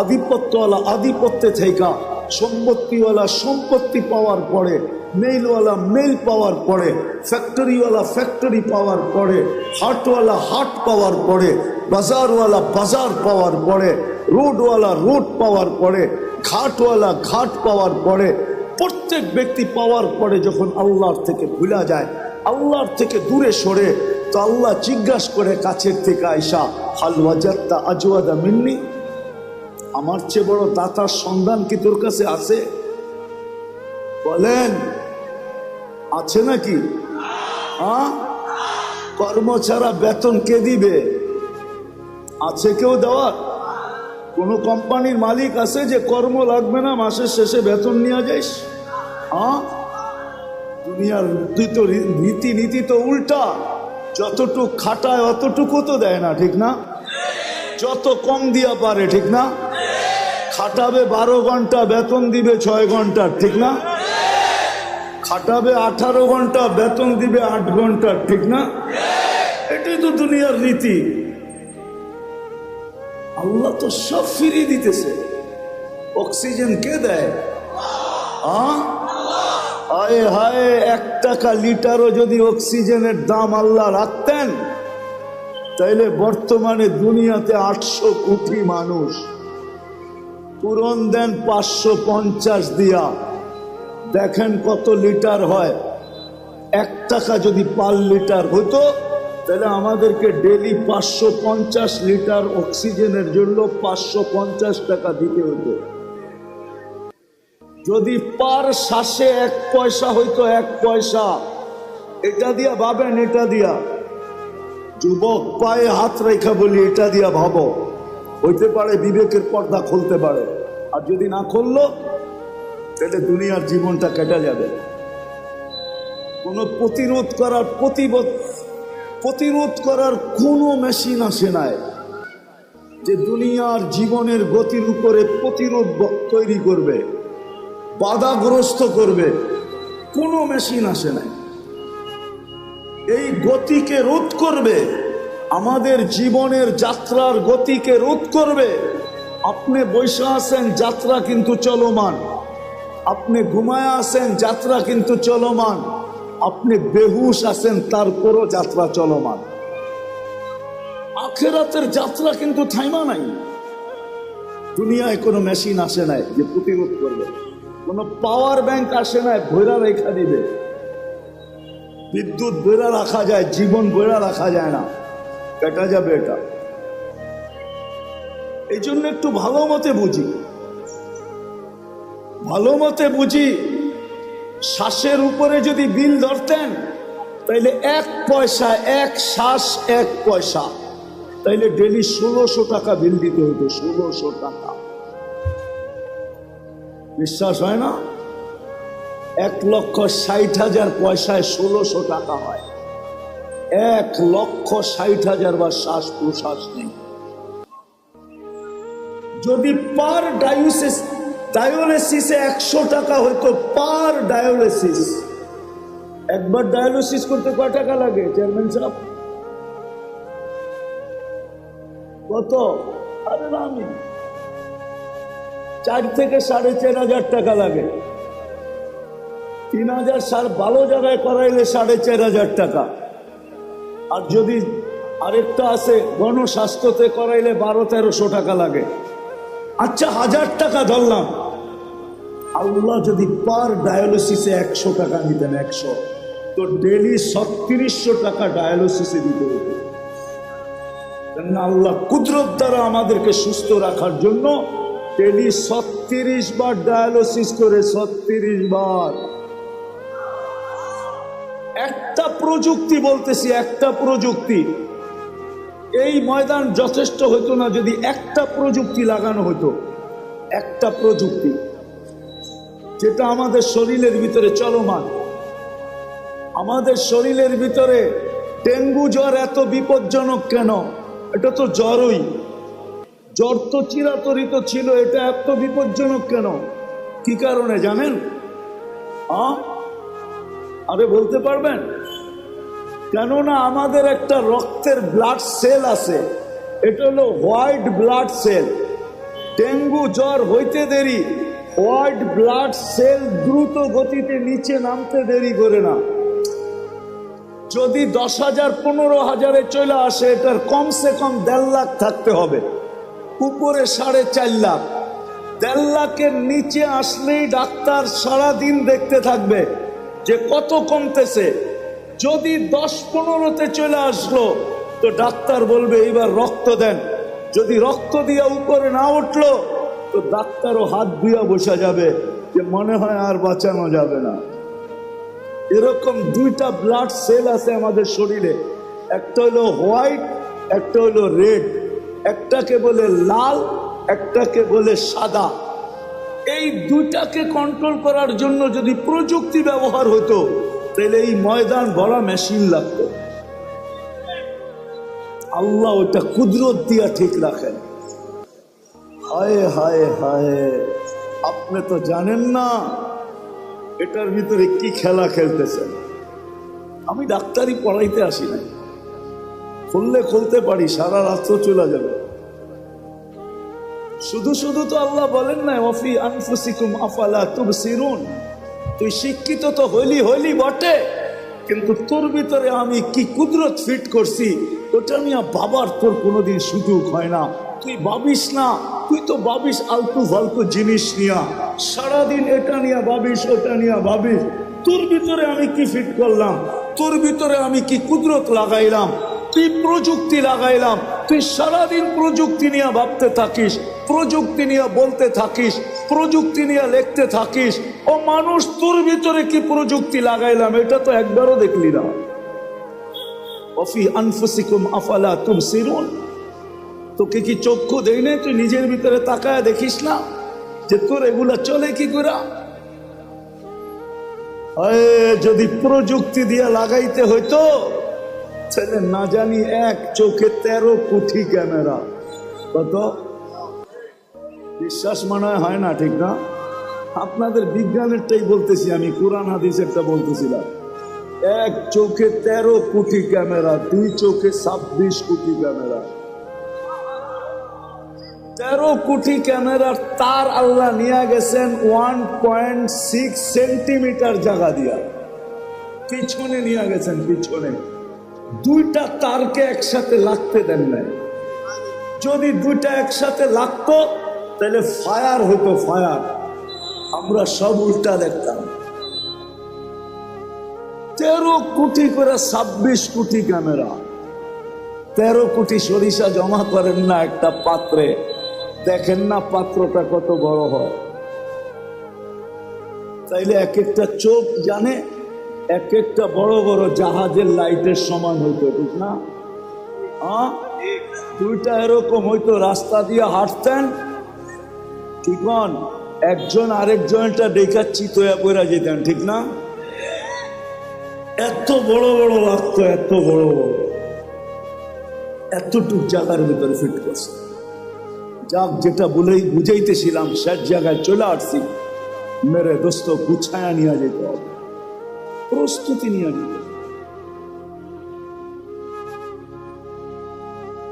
আধিপত্যওয়ালা আধিপত্যে থাইকা, সম্পত্তিওয়ালা সম্পত্তি পাওয়ার পরে, মেইলওয়ালা মেইল পাওয়ার পরে, ফ্যাক্টরিওয়ালা ফ্যাক্টরি পাওয়ার পরে, হাটওয়ালা হাট পাওয়ার পরে, বাজারওয়ালা বাজার পাওয়ার পরে, রোডওয়ালা রোড পাওয়ার পরে, ঘাটওয়ালা ঘাট পাওয়ার পরে, প্রত্যেক ব্যক্তি পাওয়ার পরে যখন আল্লাহর থেকে ভুলা যায়, আল্লাহর থেকে দূরে সরে, তো আল্লাহ জিজ্ঞাসা করে কাছের থেকে আয়সা, হাল ওয়াজাদতা আজওয়াদা মিন্নি, আমার চেয়ে বড় দাতার সন্ধান কি তোর কাছে আছে? বলেন আছে নাকি? কর্ম ছাড়া বেতন কে দিবে? আছে কেউ দেওয়ার? কোন কোম্পানির মালিক আছে যে কর্ম লাগবে না, মাসের শেষে বেতন নিয়ে যাইস? দুনিয়ার রীতিনীতি তো উল্টা। যতটুক খাটায় অতটুকু তো দেয় না, ঠিক না? যত কম দিয়া পারে, ঠিক না? খাটাবে 12 ঘন্টা, বেতন দিবে 6 ঘন্টার, ঠিক না? খাটাবে 18 ঘন্টা, বেতন দিবে 8 ঘন্টার, ঠিক না? এটাই তো দুনিয়ার রীতি। আল্লাহ তো সব ফিরিয়ে দিতেছে। অক্সিজেন কে দেয়? হায় হায়, 1 টাকা লিটারও যদি অক্সিজেনের দাম আল্লাহ রাখতেন, তাইলে বর্তমানে দুনিয়াতে 800 কোটি মানুষ। পূরণ দেন 550 দিয়া, দেখেন কত লিটার হয়। 1 টাকা যদি পার লিটার হতো, তাহলে আমাদেরকে ডেলি 550 লিটার অক্সিজেনের জন্য 550 টাকা দিতে হতো। যদি পার শ্বাসে 1 পয়সা হইতো, 1 পয়সা, এটা দিয়া ভাবেন, এটা দিয়া যুবক পায়ে হাত রেখা বলি, এটা দিয়া ভাবো, হইতে পারে বিবেকের পর্দা খুলতে পারে। আর যদি না খুললো, তাহলে দুনিয়ার জীবনটা কেটে যাবে। কোন প্রতিরোধ করার কোনো মেশিন আসে নাই যে দুনিয়ার জীবনের গতির উপরে প্রতিরোধ তৈরি করবে, বাধাগ্রস্ত করবে। কোনো মেশিন আসে নাই। এই গতিকে রোধ করবে, আমাদের জীবনের যাত্রার গতিকে রোধ করবে। আপনি বসে আছেন, যাত্রা কিন্তু চলমান। আপনি ঘুমায় আছেন, যাত্রা কিন্তু চলমান। আপনি বেহুশ আছেন, তারপরও যাত্রা চলমান। আখিরাতের যাত্রা কিন্তু থাইমা নাই। দুনিয়ায় কোনো মেশিন আসে নাই যে প্রতিরোধ করবে। কোনো পাওয়ার ব্যাংক আসে নাই ভৈরা রেখা দিবে। বিদ্যুৎ বইরা রাখা যায়, জীবন বইরা রাখা যায় না, কেটে যাবে এটা। এই জন্য একটু ভালো মতে বুঝি। শ্বাসের উপরে যদি বিল ধরতেন, তাইলে 1 পয়সা, 1 শ্বাস 1 পয়সা, তাইলে ডেলি 1600 টাকা বিল দিতে হতো। 1600 টাকা। বিশ্বাস হয় না? 1,60,000 পয়সায় 1600 টাকা হয়। 1,60,000 বার শ্বাস প্রশ্বাস নেই। যদি পার ডায়ালিসিসে 100 টাকা হইতো, পার ডায়ালিসিস। একবার ডায়ালিসিস করতে কয় টাকা লাগে চেয়ারম্যান সাহেব? কত? আরে আমি 4 থেকে 4,500 টাকা লাগে। 3,000 ভালো জায়গায় করাইলে 4,500 টাকা। আর যদি আরেকটা আছে গণস্বাস্থ্যতে করাইলে 1200-1300 টাকা লাগে। আচ্ছা 1000 টাকা ধরলাম। আল্লাহ যদি পার ডায়ালিসিসে 100 টাকা নিতেন, 100, তো ডেলি 3600 টাকা ডায়ালিসিসে দিতে হতো। আল্লাহ কুদরত দ্বারা আমাদেরকে সুস্থ রাখার জন্য ডেলি 36 বার ডায়ালিসিস করে, 36 বার। একটা প্রযুক্তি বলতেছি, একটা প্রযুক্তি। এই ময়দান যথেষ্ট হইতো না যদি একটা প্রযুক্তি লাগানো হতো। একটা প্রযুক্তি যেটা আমাদের শরীরের ভিতরে চলমান। আমাদের শরীরের ভিতরে ডেঙ্গু জ্বর এত বিপজ্জনক কেন? এটা তো জ্বরই, জ্বর তো চিরাচরিত ছিল, এটা এত বিপজ্জনক কেন? কি কারণে জানেন? আরে বলতে পারবেন? কেননা আমাদের একটা রক্তের ব্লাড সেল আছে, এটা হলো হোয়াইট ব্লাড সেল। ডেঙ্গু জ্বর হইতে দেরি, হোয়াইট ব্লাড সেল দ্রুত গতিতে নিচে নামতে দেরি করে না। যদি 10,000 15,000-এ চলে আসে, এটার কমসে কম 1.5 লাখ থাকতে হবে, উপরে 4.5 লাখ। 1.5 লাখের নিচে আসলেই ডাক্তার সারাদিন দেখতে থাকবে যে কত কমতেছে। যদি 10-15-তে চলে আসলো, তো ডাক্তার বলবে এইবার রক্ত দেন। যদি রক্ত দিয়ে উপরে না উঠলো, তো ডাক্তারও হাত ধুইয়া বসা যাবে যে মনে হয় আর বাঁচানো যাবে না। এরকম 2টা ব্লাড সেল আছে আমাদের শরীরে, একটা হলো হোয়াইট, একটা হলো রেড, একটাকে বলে লাল, একটাকে বলে সাদা। এই দুইটাকে কন্ট্রোল করার জন্য যদি প্রযুক্তি ব্যবহার হতো তাহলে এই ময়দান ভরা মেশিন লাগতো। আল্লাহ ওটা কুদরত দিয়া ঠিক রাখেন। হায় হায় হায়, আপনি তো জানেন না এটার ভিতরে কি খেলা খেলতেছেন। আমি ডাক্তারি পড়াইতে আসি নাই, খুললে খুলতে পারি, সারা রাত্র চলে যাবে। শুধু শুধু তো আল্লাহ বলেন না ওয়াফি আনফুসিকুম আফালা তুবসিরুন। তুই শিক্ষিত তো হইলি বটে, কিন্তু তোর ভিতরে আমি কি কুদরত ফিট করছি ওটা নিয়ে বাবার তোর কোনোদিন সুযোগ হয় না। তুই ভাবিস না, তুই তো ভাবিস আলতু ফালতু জিনিস নিয়া, সারাদিন এটা নিয়ে ভাবিস ওটা নিয়ে ভাবিস। তোর ভিতরে আমি কি ফিট করলাম, তোর ভিতরে আমি কি কুদরত লাগাইলাম, তুই প্রযুক্তি লাগাইলাম। তুই সারাদিন প্রযুক্তি নিয়ে ভাবতে থাকিস, প্রযুক্তি নিয়ে বলতে থাকিস, প্রযুক্তি নিয়ে লিখতে থাকিস। ও মানুষ, তোর ভিতরে কি প্রযুক্তি লাগাইলাম এটা তো একবারও দেখলি না। ওয়াফি আনফুসিকুম আফালা তুবসিরুন। তোকে কি চক্ষু দেই না? তুই নিজের ভিতরে তাকায় দেখিস না যে তোর এগুলা চলে কি করে? যদি প্রযুক্তি দিয়ে লাগাইতে হইতো তাহলে না জানি এক চোখে 13 কোটি ক্যামেরা। কত বিশ্বাস মনে হয় না, ঠিক না? আপনাদের বিজ্ঞানেরটাই বলতেছি আমি, কোরআন হাদিসেরটা বলতেছিলাম। এক চোখে 13 কোটি ক্যামেরা, দুই চোখে 26 কোটি ক্যামেরা। 13 কোটি ক্যামেরার তার আল্লাহ নিয়ে গেছেন 1.6 সেন্টিমিটার জায়গা দিয়া, পিছনে নিয়ে গেছেন। পিছনে দুইটা তারকে একসাথে লাগতে দেন নাই। যদি দুইটা একসাথে লাগতো তাহলে ফায়ার হতো, ফায়ার। আমরা সব উল্টা দেখতাম। 13 কোটি করে 26 কোটি ক্যামেরা। 13 কোটি সরিষা জমা করেন না একটা পাত্রে, দেখেন না পাত্রটা কত বড় হয়। তাইলে এক একটা চোখ জানে এক একটা বড় বড় জাহাজের লাইটের সমান হইতো, ঠিক না? হ্যাঁ, দুইটা এরকম হইতো, রাস্তা দিয়ে হাঁটতেন, ঠিক না? একজন আরেকজনটা দেখা চিতয়া পড়া যেতেন, ঠিক না? এত বড় বড় লাগতো, এত বড় বড়, এতটুক জায়গার ভিতরে ফিট করছে। যাক, যেটা বলেই বুঝাইতেছিলাম শেষ জায়গায় চলে আসছি। মেরে দোস্ত, গুছায়া নিয়ে যেতে হবে, প্রস্তুতি নিয়ে যেতে,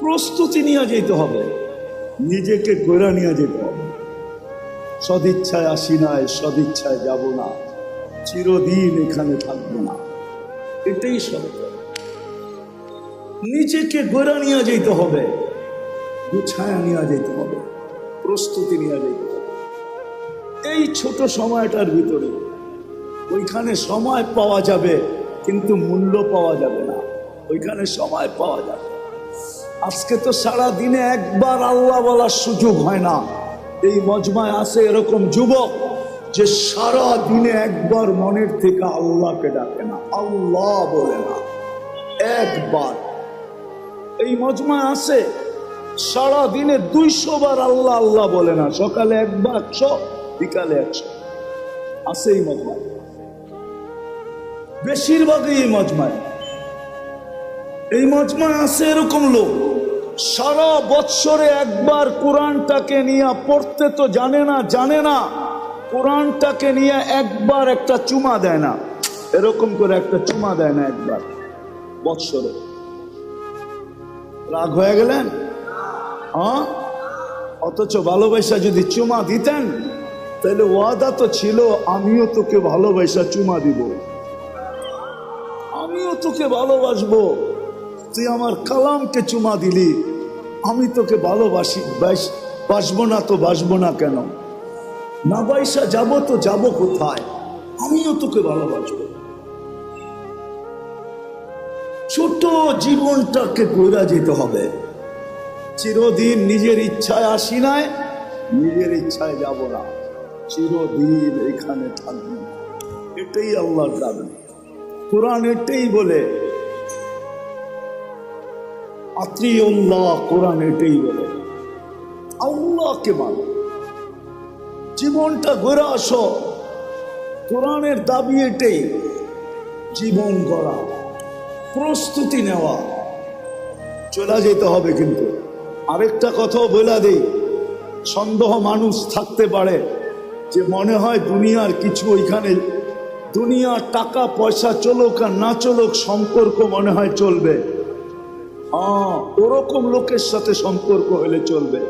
প্রস্তুতি নিয়ে যেতে হবে, নিজেকে গোড়া নিয়ে যেতে হবে। সদিচ্ছায় আসি নাই, সদিচ্ছায় যাব না, চিরদিন এখানে থাকবো না, এটাই সত্য। নিজেকে গোড়া নিয়ে যেতে হবে, গুছায়া নিয়ে যেতে হবে, প্রস্তুতি নিয়ে যেতে হবে। এই ছোট সময়টার ভিতরে ওইখানে সময় পাওয়া যাবে কিন্তু মূল্য পাওয়া যাবে না। ওইখানে সময় পাওয়া যাবে। আজকে তো সারা দিনে একবার আল্লাহ বলার সুযোগ হয় না। এই মজমায় আছে এরকম যুবক যে সারা দিনে একবার মনের থেকে আল্লাহকে ডাকে না, আল্লাহ বলে না একবার। এই মজমায় আছে সারা দিনে 200 বার আল্লাহ আল্লাহ বলে না, সকালে একবার 100, বিকালে 100। আছে এই মজমায়, বেশিরভাগই এই মজমায়। এই মজমায় আছে এরকম লোক সারা বৎসরে একবার কোরআনটাকে নিয়ে পড়তে তো জানে না, কোরআনটাকে নিয়ে একবার একটা চুমা দেয় না, এরকম করে একটা চুমা দেয় না একবার বৎসরে। রাগ হয়ে গেলেন? হ্যাঁ, অথচ ভালোবাসা যদি চুমা দিতেন তাহলে ওয়াদা তো ছিল, আমিও তোকে ভালোবাসা চুমা দিব, আমিও তোকে ভালোবাসবো। তুই আমার কালামকে চুমা দিলি, আমি তোকে ভালোবাসি, বাসবো না তো বাসবো না কেন? না বাইসা যাবো তো যাবো কোথায়? আমিও তোকে ভালোবাসবো। ছোট জীবনটাকে গড়া যেতে হবে। চিরদিন নিজের ইচ্ছায় আসি নাই, নিজের ইচ্ছায় যাব না, চিরদিন এখানে থাকবো। এটাই আল্লাহর দাবি। কোরআন এটাই বলে, আতিউল্লাহ, কোরআন এটাই বলে আল্লাহকে মানো, জীবনটা গড়ে আসো। কোরআনের দাবি এটাই, জীবন গড়া, প্রস্তুতি নেওয়া। চলে যেতে হবে। কিন্তু আরেকটা কথাও বলে দেই, সন্দেহ মানুষ থাকতে পারে যে মনে হয় দুনিয়ার কিছু ওইখানে, দুনিয়ার টাকা পয়সা চলুক আর না চলুক সম্পর্ক মনে হয় চলবে। ওরকম লোকের সাথে সম্পর্ক হলে চলবে,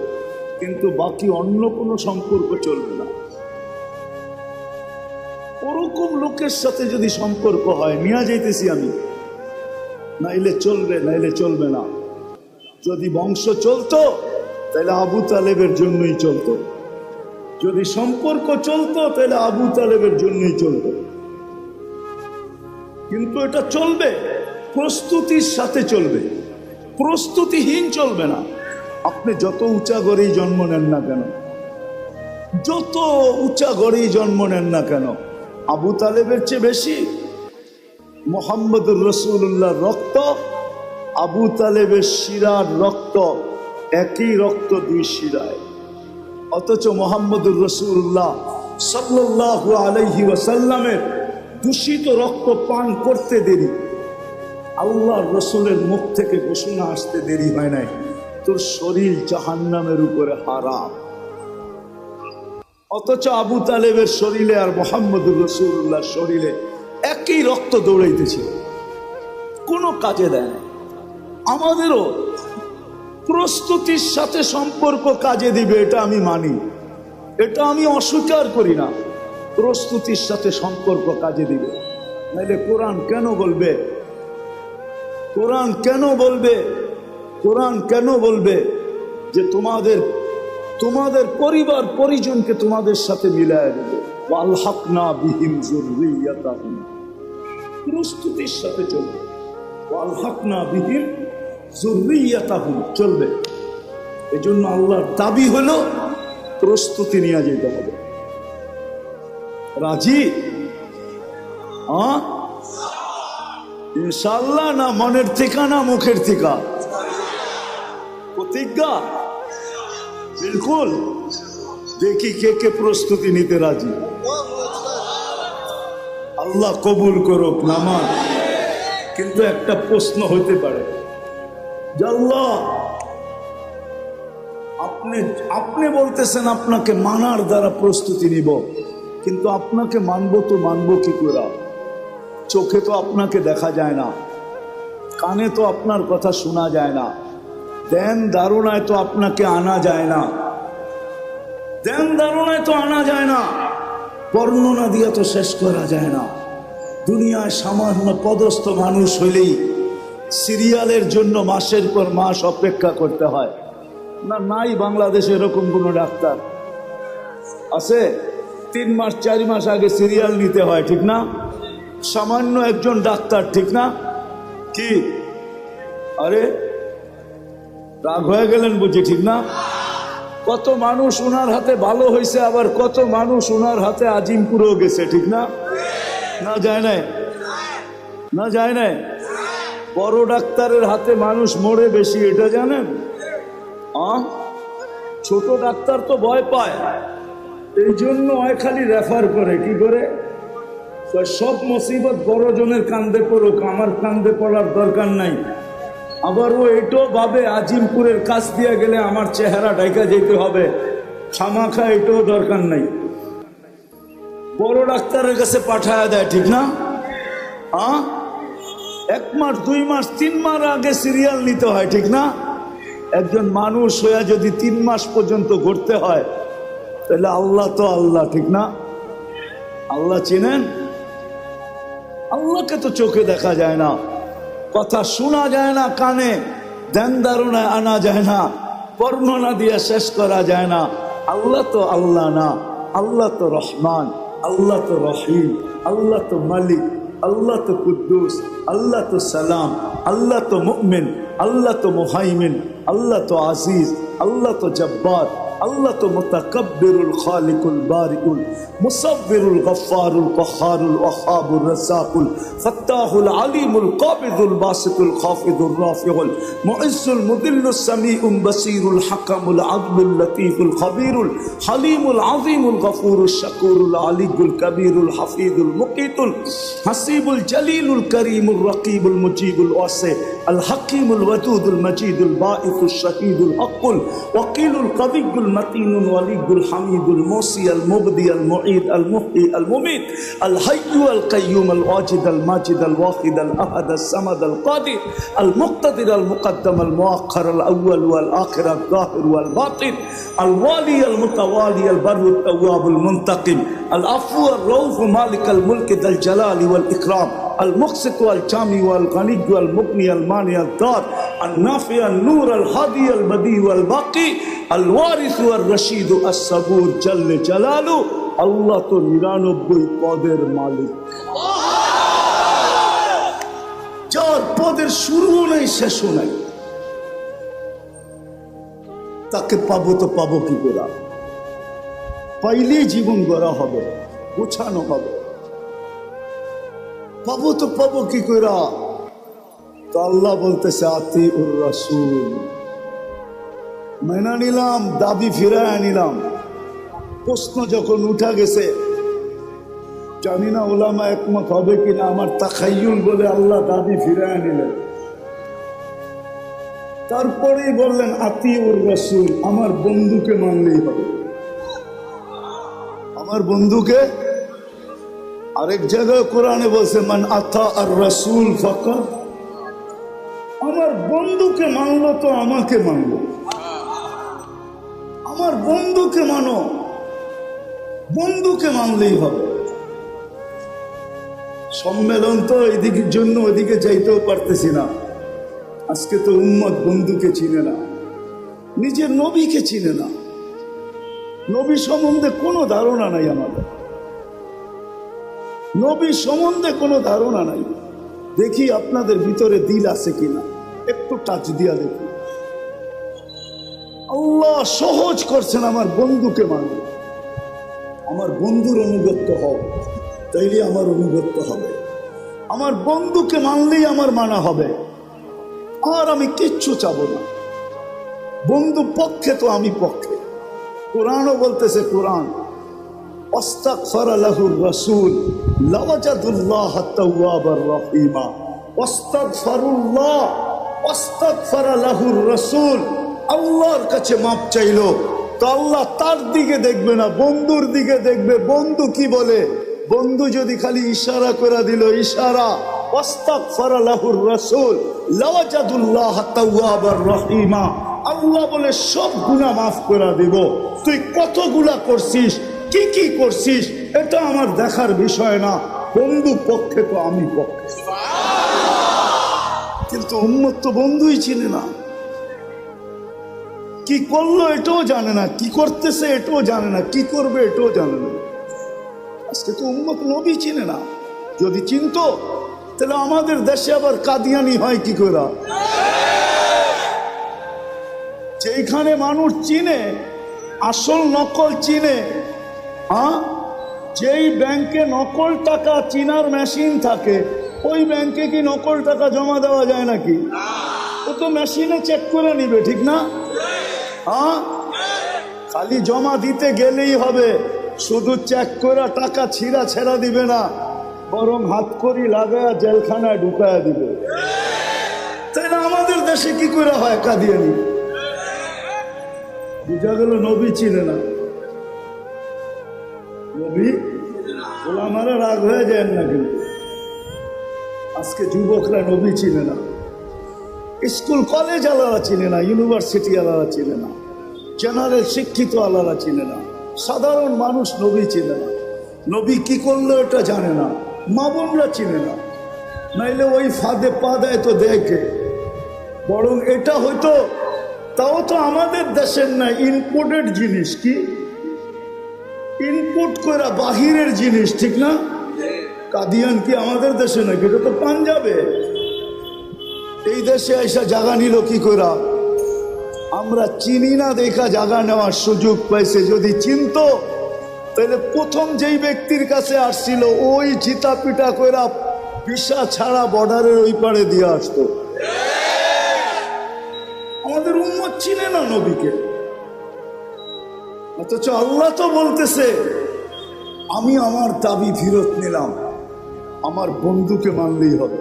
কিন্তু বাকি অন্য কোনো সম্পর্ক চলবে না। ওরকম লোকের সাথে যদি সম্পর্ক হয়, নিয়ে যাইতেছি আমি, নাইলে চলবে, নাইলে চলবে না। যদি বংশ চলতো তাহলে আবু তালেবের জন্যই চলতো, যদি সম্পর্ক চলতো তাহলে আবু তালেবের জন্যই চলতো। কিন্তু এটা চলবে, প্রস্তুতির সাথে চলবে, প্রস্তুতিহীন চলবে না। আপনি যত উঁচা গড়েই জন্ম নেন না কেন, যত উঁচা গড়েই জন্ম নেন না কেন, আবু তালেবের চেয়ে বেশি মুহাম্মদুর রাসূলুল্লাহর রক্ত, আবু তালেবের শিরার রক্ত, একই রক্ত দুই শিরায়। অথচ মুহাম্মদুর রাসূলুল্লাহ সাল্লাল্লাহু আলাইহি ওয়াসাল্লামের দূষিত রক্ত পান করতে দেরি, আল্লাহর রসুলের মুখ থেকে ঘোষণা আসতে দেরি হয় নাই, তোর শরীর জাহান্নামের উপরে হারাম। অথচ আবু তালেবের শরীরে আর মুহাম্মদুর রাসূলুল্লাহর শরীরে একই রক্ত দৌড়াইতেছিল, কোনো কাজে দেয় না। আমাদেরও প্রস্তুতির সাথে সম্পর্ক কাজে দিবে, এটা আমি মানি, এটা আমি অস্বীকার করি না। প্রস্তুতির সাথে সম্পর্ক কাজে দিবে, নাইলে কোরআন কেন বলবে, কোরআন কেন বলবে, কোরআন কেন বলবে যে তোমাদের পরিবার পরিজনকে তোমাদের সাথে মিলায় দেবে। ওয়ালহাকনা বিহিম যুররিয়াতাহুম, প্রস্তুতির সাথে চলবে। ওয়ালহাকনা বিহিম যুররিয়াতাহুম, চলবে। এজন্য আল্লাহর দাবি হলো প্রস্তুতি নিয়ে যেতে হবে। রাজি? ইনশাআল্লাহ না মনের থেকে না মুখের থেকে? প্রতিজ্ঞা? বিলকুল। দেখি কে কে প্রস্তুতি নিতে রাজি। আল্লাহ কবুল করুক নামাজ। কিন্তু একটা প্রশ্ন হতে পারে, আল্লাহ আপনি বলতেছেন আপনাকে মানার দ্বারা প্রস্তুতি নিব, কিন্তু আপনাকে মানবো তো মানবো কি করে? চোখে তো আপনাকে দেখা যায় না, কানে তো আপনার কথা শোনা যায় না, ধ্যান ধারণায় তো আপনাকে আনা যায় না, ধ্যান ধারণায় তো আনা যায় না, বর্ণনা দিয়ে তো শেষ করা যায় না। দুনিয়ায় সামান্য পদস্থ মানুষ হইলেই সিরিয়ালের জন্য মাসের পর মাস অপেক্ষা করতে হয় না? নাই বাংলাদেশে এরকম কোনো ডাক্তার আছে? 3 মাস 4 মাস আগে সিরিয়াল নিতে হয়, ঠিক না? সামান্য একজন ডাক্তার, ঠিক না? কি আরে রাগ হয়ে গেলেন বুঝি, ঠিক না? কত মানুষ ওনার হাতে ভালো হয়েছে, আবার কত মানুষ ওনার হাতে আজিমপুরেও গেছে, ঠিক না? না যায় নাই? না যায় নাই? বড় ডাক্তারের হাতে মানুষ মরে বেশি, এটা জানেন? ছোট ডাক্তার তো ভয় পায়, এই জন্য খালি রেফার করে। কি করে? সব মুসিবত বড় জনের কান্দে পড়ুক, আমার কান্দে পড়ার দরকার নাই। আবার ও এটাও ভাবে আজিমপুরের কাছ দিয়ে গেলে আমার চেহারা ঢাকা যেতে হবে, খামাখা এটাও দরকার নাই, বড় ডাক্তারের কাছে পাঠায় দেয়, ঠিক না? 1 মাস 2 মাস 3 মাস আগে সিরিয়াল নিতে হয়, ঠিক না? একজন মানুষ হয়ে যদি 3 মাস পর্যন্ত ঘুরতে হয়, তাহলে আল্লাহ তো আল্লাহ, ঠিক না? আল্লাহ চিনেন? আল্লাহকে তো চোখে দেখা যায় না, কথা শোনা যায় না কানে, ধ্যান ধারণায় আনা যায় না, বর্ণনা দিয়ে শেষ করা যায় না। আল্লাহ তো আল্লাহ না, আল্লাহ তো রহমান, আল্লাহ তো রহিম, আল্লাহ তো মালিক, আল্লাহ তো কুদ্দুস, আল্লাহ তো সালাম, আল্লাহ তো মুমিন, আল্লাহ তো মুহাইমিন, আল্লাহ তো আজিজ, আল্লাহ তো জব্বার, আল্লাহ তো মুতাকাব্বিরুল খালিকুল বারিকুল মুসাব্বিরুল গফফারুল কহ্হারুল ওয়াহ্হাবুর রাজ্জাকুল ফাত্তাহুল আলিমুল কাবিদুল বাসিতুল খাফিদুর রাফিউল মুইজ্জুল মুদিল্লুস সামিউল বাসীরুল হাকামুল আদলুল লতীফুল খবীরুল হালিমুল আযীমুল গফুরুশ শাকুরুল আলিয়ুল কবীরুল হাফিজুল মুকিতুল হাসিবুল জলিলুল করিমুর রকিবুল মুজিবুল ওয়াসি আল হাকিমুল ওয়াদুদুল মজিদুল বাঈসুশ শাহীদুল হকুল ওয়াকিলুল কবিয়ুল মতিনুল ওয়ালিয়ুল হামিদুল মুসি আল মুবদি আল মুঈদ আল মুহয়ি আল মুমীত আল হাইয়্যু আল কাইয়্যুম আল ওয়াজিদ আল মাজিদ আল ওয়াহিদ আল আহাদ আল সামাদ আল কাদির আল মুক্তাদির আল মুকদ্দম আল মুআখ্খার আল আউয়াল ওয়াল আখির আল যাহির ওয়াল বাতিন আল ওয়ালি আল মুতাওয়ালি আল বাররু আত তাওয়াব আল মুনতাকিম আল আফু আর রউফ মালিক আল মুলক যাল জালালি ওয়াল ইকরাম المقسط والجامع والغني والمغني المانع الضار النافع النور الهادي البديع والباقي الوارث والرشيد الصبور جل جلاله আল্লাহ তো 99 পদের মালিক, যার পদের শুরুও নেই শেষও নাই। তাকে পাবো তো পাবো কি করে? পাইলেই জীবন গড়া হবে, গোছানো হবে। পাবো তো পাবো কি কইরা? তো আল্লাহ বলতেছে আতিউর রাসূল। মেনে নিলাম, দাবি ফিরায় নিলাম। প্রশ্ন যখন উঠা গেছে, জানি না উলামা একমত হবে কিনা, আমার তাখায়ুল বলে আল্লাহ দাবি ফিরায় নিলেন। তারপরেই বললেন আতিউর রাসূল, আমার বন্ধুকে মানলেই হবে। আমার বন্ধুকে, আরেক জায়গায় কোরআনে বলছে মান আতা আর রাসূল ফাকাত, আমার বন্ধুকে মানলো তো আমাকে মানলো। আমার বন্ধুকে মানো, বন্ধুকে মানলেই হবে। সম্মেলন তো এদিকের জন্য ওইদিকে যাইতেও পারতেছি না। আজকে তো উম্মত বন্ধুকে চিনে না, নিজের নবীকে চিনে না। নবী সম্বন্ধে কোনো ধারণা নাই আমাদের, নবী সম্বন্ধে কোনো ধারণা নাই। দেখি আপনাদের ভিতরে দিল আছে কিনা, একটু টাচ দিয়া দেখি। আল্লাহ সহজ করছেন, আমার বন্ধুকে মানো, আমার বন্ধুর অনুগত্য হও, তাইলে আমার অনুগত্য হবে। আমার বন্ধুকে মানলেই আমার মানা হবে, আর আমি কিচ্ছু চাবো না। বন্ধু পক্ষে তো আমি পক্ষে। কোরআনও বলতেছে, কোরআন ওয়াস্তাগফারা লাহুর রাসূল লাওয়াজাদুল্লাহ তাওয়াবার রহিমা। ওয়াস্তাগফারুল্লাহ ওয়াস্তাগফারা লাহুর রাসূল, আল্লাহর কাছে মাপ চাইলো তো আল্লাহ তার দিকে দেখবে না, বন্ধুর দিকে দেখবে। বন্ধু কি বলে? বন্ধু যদি খালি ইশারা করে দিল, ইশারা, ওয়াস্তাগফারা লাহুর রাসূল লাওয়াজাদুল্লাহ তাওয়াবার রহিমা, আল্লাহ বলে সব গুনাহ মাফ করে দিব। তুই কত গুনাহ করছিস, কি কি করছিস, এটা আমার দেখার বিষয় না। বন্ধু পক্ষে তো আমি পক্ষে। কিন্তু উম্মত তো বন্ধুই চিনে না, কি করলো এটাও জানে না, কি করতেছে এটাও জানে না, কি করবে এটাও জানে না। আজকে তো উম্মত নবী চিনে না। যদি চিনতো তাহলে আমাদের দেশে আবার কাদিয়ানি হয় কি করে? যেখানে মানুষ চিনে, আসল নকল চিনে। হ্যাঁ, যেই ব্যাংকে নকল টাকা চিনার মেশিন থাকে, ওই ব্যাংকে কি নকল টাকা জমা দেওয়া যায় নাকি? ও তো মেশিনে চেক করে নিবে, ঠিক না? হ্যাঁ, খালি জমা দিতে গেলেই হবে, শুধু চেক করে টাকা ছিঁড়া ছেড়া দিবে না, বরং হাত করি লাগায়া জেলখানায় ঢুকায়া দিবে। তাই না? আমাদের দেশে কি করে হয় কাদিয়ানি? বুঝা গেল নবী চিনে না। নবী ওলামারা রাগ হয়ে যায় না, কিন্তু আজকে যুবকরা নবী চিনে না, স্কুল কলেজ আলাদা চিনে না, ইউনিভার্সিটি আলাদা চিনে না, জেনারেল শিক্ষিত আলাদা চিনে না, সাধারণ মানুষ নবী চিনে না। নবী কি করলো এটা জানে না, মা বোনরা চিনে না। নাইলে ওই ফাঁদে পা দেয় তো দেখে। বরং এটা হয়তো, তাও তো আমাদের দেশের না, ইনপোর্টেড জিনিস। কি ইনপুট করা বাহিরের জিনিস, ঠিক না? কাদিয়ান কি আমাদের দেশে নাকি? এটা তো পাঞ্জাবে। এই দেশে এসে জায়গা নিল কি করা? আমরা চিনি না দেখা জায়গা নেওয়ার সুযোগ পাইছে। যদি চিনতো তাহলে প্রথম যেই ব্যক্তির কাছে আসছিল ওই চিতা পিটা কইরা ভিসা ছাড়া বর্ডারের ওই পারে দিয়ে আসতো। আমাদের উম্মত চিনে না নবীকে, অথচ আল্লাহ তো বলতেছে আমি আমার দাবি ফিরত নিলাম, আমার বন্ধুকে মানলেই হবে।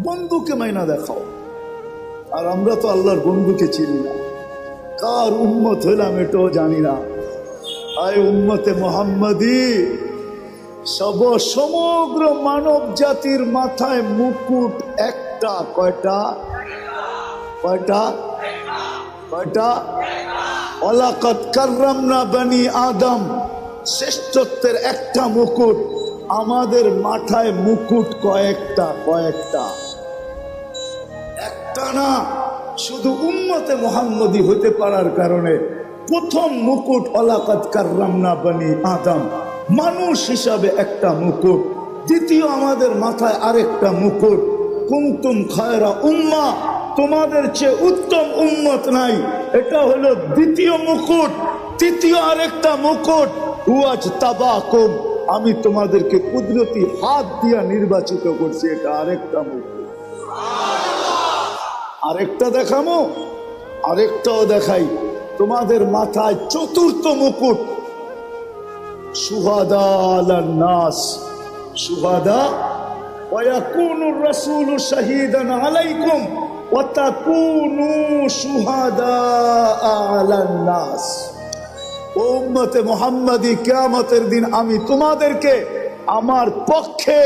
বন্ধুকে মাইনা দেখাও। আর আমরা তো আল্লাহর বন্ধুকে চিনি না, কার উম্মত হইলাম এটাও জানি না। আয় উম্মতে মোহাম্মদী, সমগ্র মানব জাতির মাথায় মুকুট একটা। কয়টা? কয়টা? কয়টা? ওয়ালাকাদ কাররামনা বনি আদম, শ্রেষ্ঠত্বের একটা মুকুট। আমাদের মাথায় মুকুট কয়েকটা? কয়েকটা, একটা না। শুধু উম্মতে মুহাম্মদী হতে পারার কারণে প্রথম মুকুট ওয়ালাকাদ কাররামনা বনি আদম, মানুষ হিসাবে একটা মুকুট। দ্বিতীয় আমাদের মাথায় আরেকটা মুকুট, কুনতুম খায়রা উম্মাহ, তোমাদের চেয়ে উত্তম উম্মত নাই, এটা হলো দ্বিতীয় মুকুট। তৃতীয় আরেকটা মুকুট, ওয়াজতাবাকুম, আমি তোমাদেরকে কুদরতি হাত দিয়া নির্বাচিত করছি, এটা আরেকটা মুকুট। আরেকটা দেখামো, আরেকটাও দেখাই। তোমাদের মাথায় চতুর্থ মুকুট, শুহাদা আলান নাস, শুহাদা ওয়ায়াকুনুর রাসূলু শাহীদান আলাইকুম ওয়া তাকুনু শুহাদা আলান নাস। ও উম্মতে মুহাম্মাদী, কিয়ামতের দিন আমি তোমাদেরকে আমার পক্ষে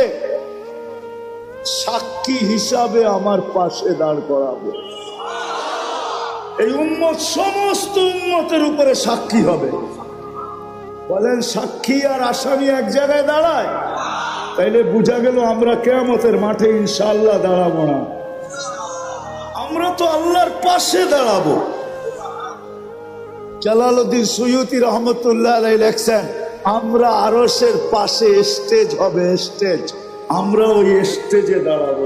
সাক্ষী হিসাবে আমার পাশে দাঁড় করাবো। এই উম্মত সমস্ত উম্মতের উপরে সাক্ষী হবে। বলেন সাক্ষী আর আসামি এক জায়গায় দাঁড়ায়? তাইলে বোঝা গেল আমরা কিয়ামতের মাঠে ইনশাআল্লাহ দাঁড়াবো না, আমরা তো আল্লাহর পাশে দাঁড়াবো। জালালউদ্দিন সুয়ুতী রহমতুল্লাহ আলাইহি লেখছেন, আমরা আরশের পাশে স্টেজ হবে, স্টেজ, আমরা ওই স্টেজে দাঁড়াবো।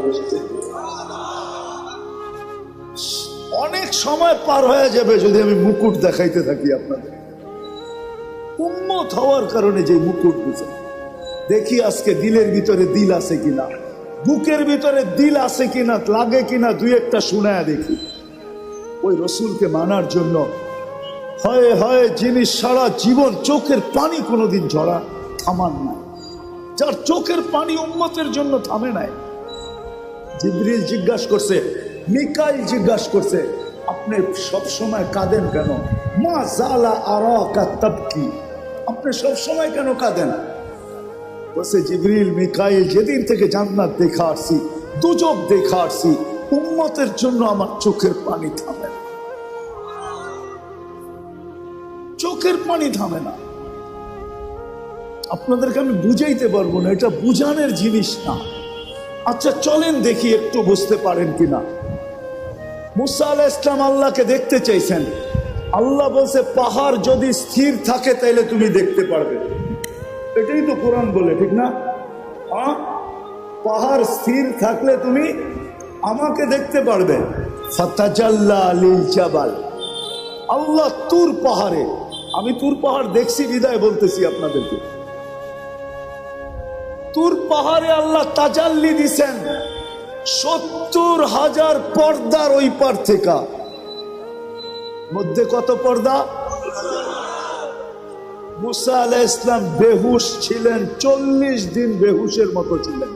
অনেক সময় পার হয়ে যাবে যদি আমি মুকুট দেখাইতে থাকি আপনাদের। উম্মত হওয়ার কারণে যে মুকুট দিছে, দেখি আজকে দিলের ভিতরে দিল আছে কিনা, বুকের ভিতরে দিল আছে কিনা, লাগে কিনা, দুই একটা শুনায়া দেখি। ওই রসুলকে মানার জন্য হয় হয় যিনি সারা জীবন চোখের পানি কোনোদিন ঝরা থামান নাই, যার চোখের পানি উম্মতের জন্য থামে নাই। জিবরিল জিজ্ঞাসা করছে, মিকাইল জিজ্ঞাসা করছে, আপনি সবসময় কাঁদেন কেন? মা জালা আরাকা তাবকি, আপনি সবসময় কেন কাঁদেন? বলছে, জিবরিল মিকাইল, যেদিন থেকে জান্নাত দেখা আসছি, দুজক দেখা আসছি, উম্মতের জন্য আমার চোখের পানি থামে না, চোখের পানি থামে না। আপনাদেরকে আমি বুঝাইতে পারবো না, এটা বুঝানোর জিনিস না। আচ্ছা চলেন দেখি একটু বুঝতে পারেন কিনা। মুসা আলাইহিস সালাম আল্লাহকে দেখতে চাইছেন, আল্লাহ বলছে পাহাড় যদি স্থির থাকে তাহলে তুমি দেখতে পারবে। এটাই তো কোরআন বলে, ঠিক না? পাহাড় স্থির থাকলে তুমি আমাকে দেখতে পারবে। ফাতাজাল্লা লিল জাবাল, আল্লাহ তুর পাহাড়ে, আমি তুর পাহাড় দেখছি বিদায় বলতেছি আপনাদেরকে, তুর পাহাড়ে আল্লাহ তাজাল্লি দিছেন ৭০,০০০ পর্দার ওই পার থেকে। মধ্যে কত পর্দা? মুসা আলাইহিস সালাম বেহুশ ছিলেন, ৪০ দিন বেহুশের মতো ছিলেন।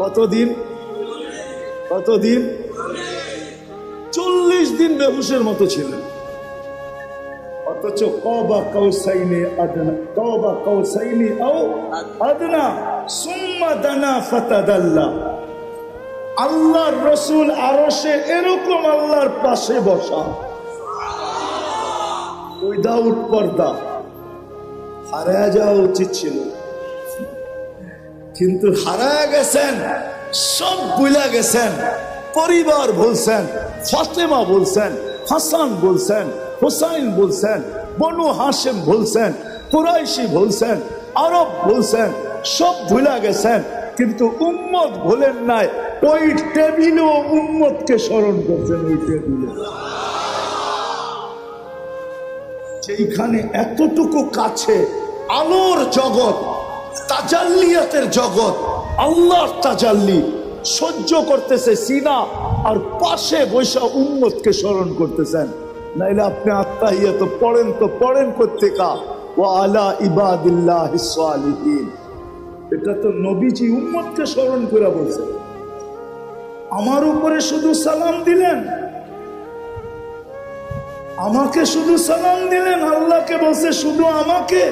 কতদিন? কতদিন? ৪০ দিন বেহুশের মতো ছিলেন। অথচ কাবা কাউসাইনি আদনা, কাবা কাউসাইনি আও আদনা সুম্মা দানা ফাতাদাল্লা। আল্লাহর রাসূল আরশে এরকম আল্লাহর পাশে বসা, উইদাউট পর্দা। হারায়া যাওয়া উচিত ছিল, কিন্তু হারায়া গেছেন, সব ভুলে গেছেন। পরিবার বলছেন, ফাতেমা বলছেন, হাসান বলছেন, হুসাইন বলছেন, বনু হাশেম বলছেন, কুরাইশি বলছেন, আরব বলছেন, সব ভুলে গেছেন। কিন্তু উম্মত ভুলেন নাই, ওই টেবিলেও উম্মতকে স্মরণ করছেন, ওই টেবিলে। সেইখানে এতটুকু কাছে আলোর জগৎ, তাজাল্লিয়াতের জগৎ, আল্লাহর তাজাল্লি সহ্য করতেছে সিনা, আর পাশে বৈশা উম্মতকে স্মরণ করতেছেন। নাইলে আপনি আত্মাহিয়াত পড়েন কোত্থেকা ওয়া আলা ইবাদিল্লাহিস সালিহিন। এটা তো নবীজি উম্মতকে স্মরণ করে বলছেন। আমার উপরে শুধু সালাম দিলেন, আমাকে শুধু সালাম দিলেন, আল্লাহকে বলছে শুধু আমাকে,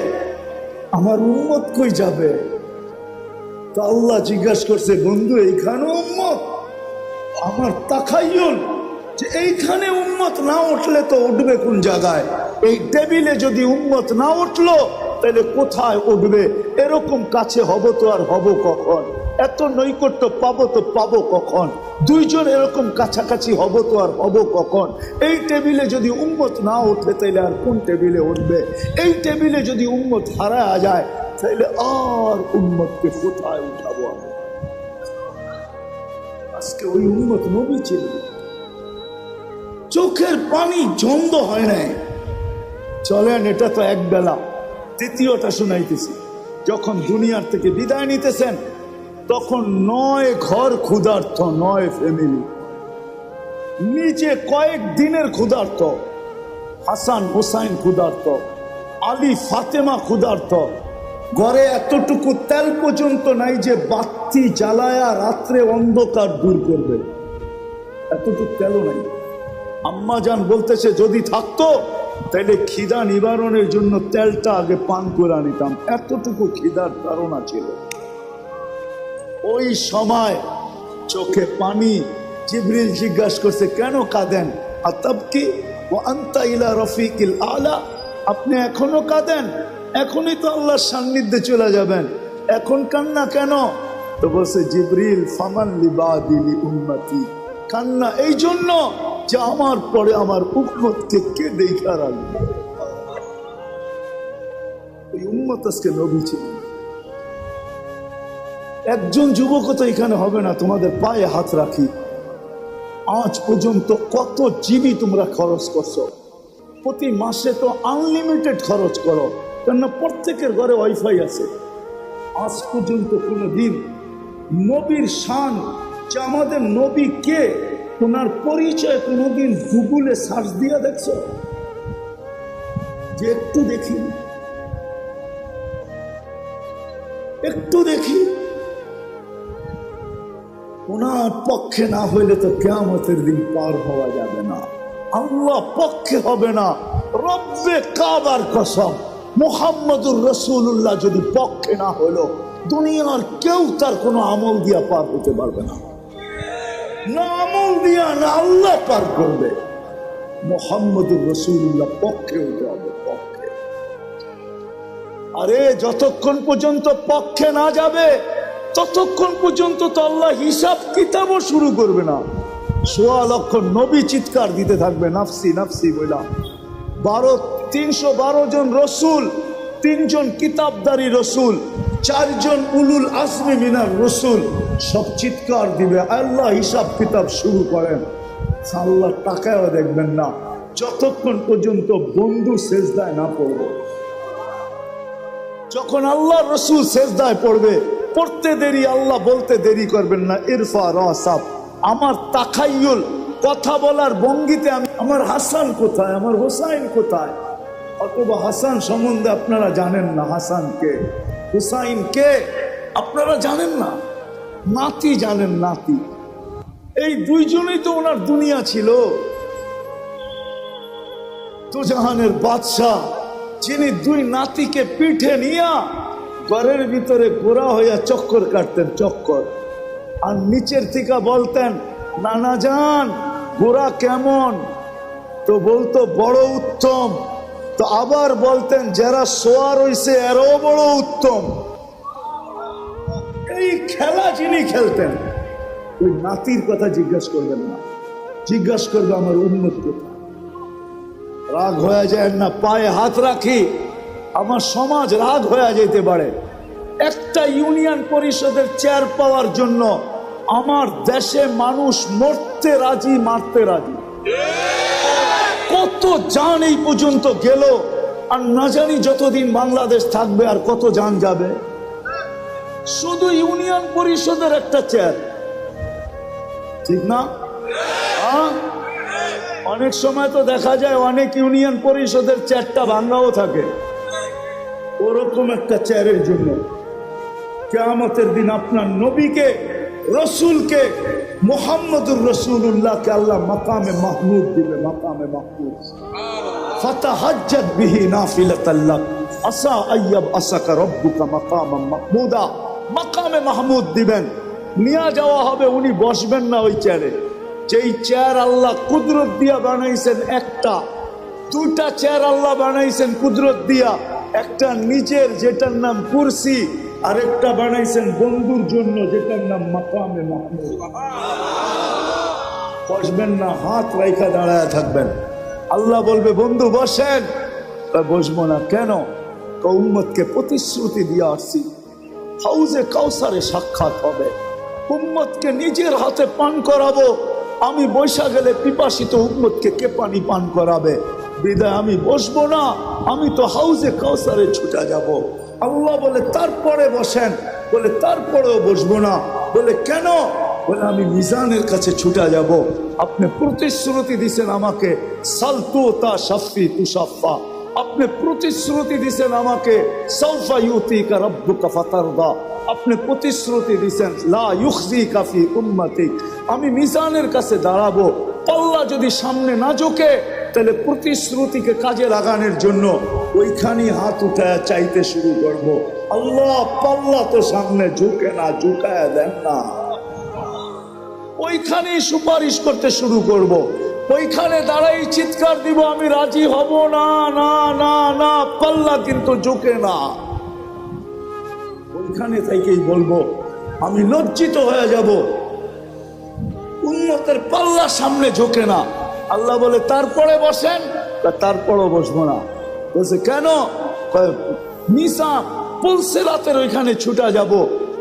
আমার উম্মত কই যাবে? তো আল্লাহ জিজ্ঞাসা করছে, বন্ধু এইখানে উম্মত? আমার তাখাইয়ুল যে এইখানে উম্মত না উঠলে তো উঠবে কোন জায়গায়? এই টেবিলে যদি উম্মত না উঠলো তাহলে কোথায় উঠবে? এরকম কাছে হব তো আর হব কখন? এত নৈকট্য পাবো তো পাবো কখন? দুইজন এরকম কাছাকাছি হব তো আর হব কখন? এই টেবিলে যদি উম্মত না ওঠে তাইলে আর কোন টেবিলে উঠবে? এই টেবিলে যদি উম্মত হারায়া যায় তাইলে আর উম্মতকে কোথায় উঠাবো আমি? আজকে ওই উম্মত নবী ছিল, চোখের পানি জন্দ হয় নাই। চলেন, এটা তো এক বেলা। দ্বিতীয়টা শুনাইতেছি। যখন দুনিয়ার থেকে বিদায় নিতেছেন তখন 9 ঘর ক্ষুধার্ত, 9 ফ্যামিলি, নিচে কয়েক দিনের ক্ষুধার্ত, হাসান হুসাইন ক্ষুধার্ত, আলী ফাতেমা ক্ষুধার্ত, ঘরে এতটুকু তেল পর্যন্ত নাই যে বাতি জ্বালায়া রাত্রে অন্ধকার দূর করবে, এতটুকু তেলও নাই। আম্মা জান বলতেছে যদি থাকতো তাহলে খিদা নিবারণের জন্য তেলটা আগে পান করে নিতাম, এতটুকু খিদার ধারণা ছিল। ওই সময় চোখে পানি। জিবরিল জিজ্ঞাসা করছে, কেন কাঁদেন? আতাবকি ওয়া আনতা ইলা রফিকিল আলা, আপনি এখনো কাঁদেন? এখনই তো আল্লাহর সান্নিধ্যে চলে যাবেন, এখন কান্না কেন? তো বলছে জিবরিল, ফামান লিবাদি লি উম্মতি, কান্না এই জন্য যে আমার পরে আমার উম্মতকে কে দেখা রাখবে। এই উম্মত আজকে নবী ছিলেন। একজন যুবক তো এখানে হবে না, তোমাদের পায়ে হাত রাখি। আজ পর্যন্ত কত জিবি তোমরা খরচ করছো? প্রতি মাসে তো আনলিমিটেড খরচ করো, কেননা প্রত্যেকের ঘরে ওয়াইফাই আছে। আজ পর্যন্ত কোনোদিন নবীর শান, যে আমাদের নবী কে, ওনার পরিচয় কোনোদিন গুগলে সার্চ দিয়ে দেখছো? যে একটু দেখি, একটু দেখি। ওনার পক্ষে না হইলে তো কিয়ামতের দিন পার হওয়া যাবে না। আল্লাহ পক্ষে হবে না, রব্বে কাবার কসম, মুহাম্মদুর রাসূলুল্লাহ যদি পক্ষে না হলো, দুনিয়ার কেউ তার কোনো আমল দিয়া পার হতে পারবে না। না আমল দিয়া না আল্লাহ পার করবে। মুহাম্মদুর রাসূলুল্লাহ পক্ষে হতে হবে, পক্ষে। আরে যতক্ষণ পর্যন্ত পক্ষে না যাবে ততক্ষণ পর্যন্ত তো আল্লাহ হিসাব কিতাবও শুরু করবে না। ১৬ লক্ষ নবী চিৎকার দিতে থাকবে নাফসি নাফসি বইলা। 312 জন রসুল, 3 জন কিতাবদারি রসুল, 4 জন উলুল আজমি মিনার রসুল, সব চিৎকার দিবে, আল্লাহ হিসাব কিতাব শুরু করেন। আল্লাহ টাকায়ও দেখবেন না যতক্ষণ পর্যন্ত বন্ধু সেজদায় না পড়বে। যখন আল্লাহ রসুল সেজদায় পড়বে, পড়তে দেরি, আল্লাহ বলতে দেরি করবেন না, ইরফা রাসাব। আমার তাখাইয়ুল, কথা বলার ভঙ্গিতে আমি, আমার হাসান কোথায়, আমার হুসাইন কোথায়? অথবা হাসান সম্বন্ধে আপনারা জানেন না, হাসান কে, হুসাইন কে আপনারা জানেন না, নাতি জানেন, নাতি। এই দুইজনেই তো ওনার দুনিয়া ছিল। দুজাহানের বাদশাহ, যিনি 2 নাতিকে পিঠে নিয়া ঘরের ভিতরে গোড়া হইয়া চক্কর কাটতেন, চক্কর। আর নিচের থেকে বলতেন, নানা যান গোড়া কেমন? তো বলতো বড় উত্তম। তো আবার বলতেন, যারা সোয়ার হইছে এরও বড় উত্তম। এই খেলা যিনি খেলতেন, ওই নাতির কথা জিজ্ঞাসা করবেন না, জিজ্ঞাসা করবে আমার উন্নত কোথায়। রাগ হয়ে যায় না, পায়ে হাত রাখি, আমার সমাজ রাগ হয়ে যেতে পারে। একটা ইউনিয়ন পরিষদের চেয়ার পাওয়ার জন্য আমার দেশে মানুষ মরতে রাজি, মারতে রাজি। কত জান এই পর্যন্ত গেল, আর না জানি যতদিন বাংলাদেশ থাকবে আর কত জান যাবে। শুধু ইউনিয়ন পরিষদের একটা চেয়ার, ঠিক না? অনেক সময় তো দেখা যায় অনেক ইউনিয়ন পরিষদের চেয়ারটা ভাঙ্গাও থাকে, ওরকম একটা চেয়ারের জন্য কিয়ামতের দিন আপনার নবীকে, রসুলকে, মুহাম্মদুর রসুল্লাহকে আল্লাহ মাকামে মাহমুদ দিবে, মাকামে মাহমুদ। ফাতাহাজ্জাত বিহি নাফিলাতাল লাক আসা আইয়াব আসাকা রব্বুকা মাকামান মাহমুদা। মাকামে মাহমুদ দিবেন, নিয়ে যাওয়া হবে, উনি বসবেন না ওই চেয়ারে। যেই চেয়ার আল্লাহ কুদরত দিয়া বানাইছেন একটা, দুটা চেয়ার আল্লাহ বানাইছেন কুদরত দিয়া, একটা নিজের যেটার নাম কুরসি, আরেকটা বানাইছেন বন্ধুর জন্য যেটার নাম মাকামে মাহমুদ। বসবেন না, হাত রাইখা দাঁড়ায় থাকবেন। আল্লাহ বলবে বন্ধু বসেন, বসবো না কেন? উম্মতকে প্রতিশ্রুতি দিয়ে আসছি হাউজে কাউসারে সাক্ষাৎ হবে, উম্মতকে নিজের হাতে পান করাবো। আমি বৈশা গেলে পিপাসিত উম্মতকে কে পানি পান করাবে? বিদায় আমি বসবো না, আমি তো হাউজে কাউসারে ছুটে যাব। আল্লাহ বলে তারপরে বসেন, বলে তারপরেও বসবো না। বলে কেন? বলে আমি মিজানের কাছে ছুটে যাব। আপনি প্রতিশ্রুতি দিছেন আমাকে সালতু তা শাফি তুষাফা, আপনি প্রতিশ্রুতি দিছেন আমাকে সাউফা ইউতিকা রাব্বুকা ফাতারদা, আপনি প্রতিশ্রুতি দিছেন লা ইউখজিকা ফি উম্মতিক। আমি মিজানের কাছে দাঁড়াবো, পাল্লা যদি সামনে না ঝোঁকে তাহলে প্রতিশ্রুতিকে কাজে লাগানোর জন্য ওইখানে হাত উঠায় চাইতে শুরু করব। আল্লাহ পাল্লা তো সামনে ঝুঁকে না, ঝুঁকায় দেন না। ওইখানেই সুপারিশ করতে শুরু করব, ওইখানে দাঁড়াই চিৎকার দিব আমি রাজি হব না, না না না, পাল্লা কিন্তু ঝুঁকে না। ওইখানে থেকেই বলবো আমি লজ্জিত হয়ে যাব, উম্মতের পাল্লা সামনে ঝুঁকে না। আল্লাহ বলে তারপরে বসেন, তারপরও বসবো না। বলছে কেন? নিসা পুলসিরাতের ওইখানে ছুটা যাব।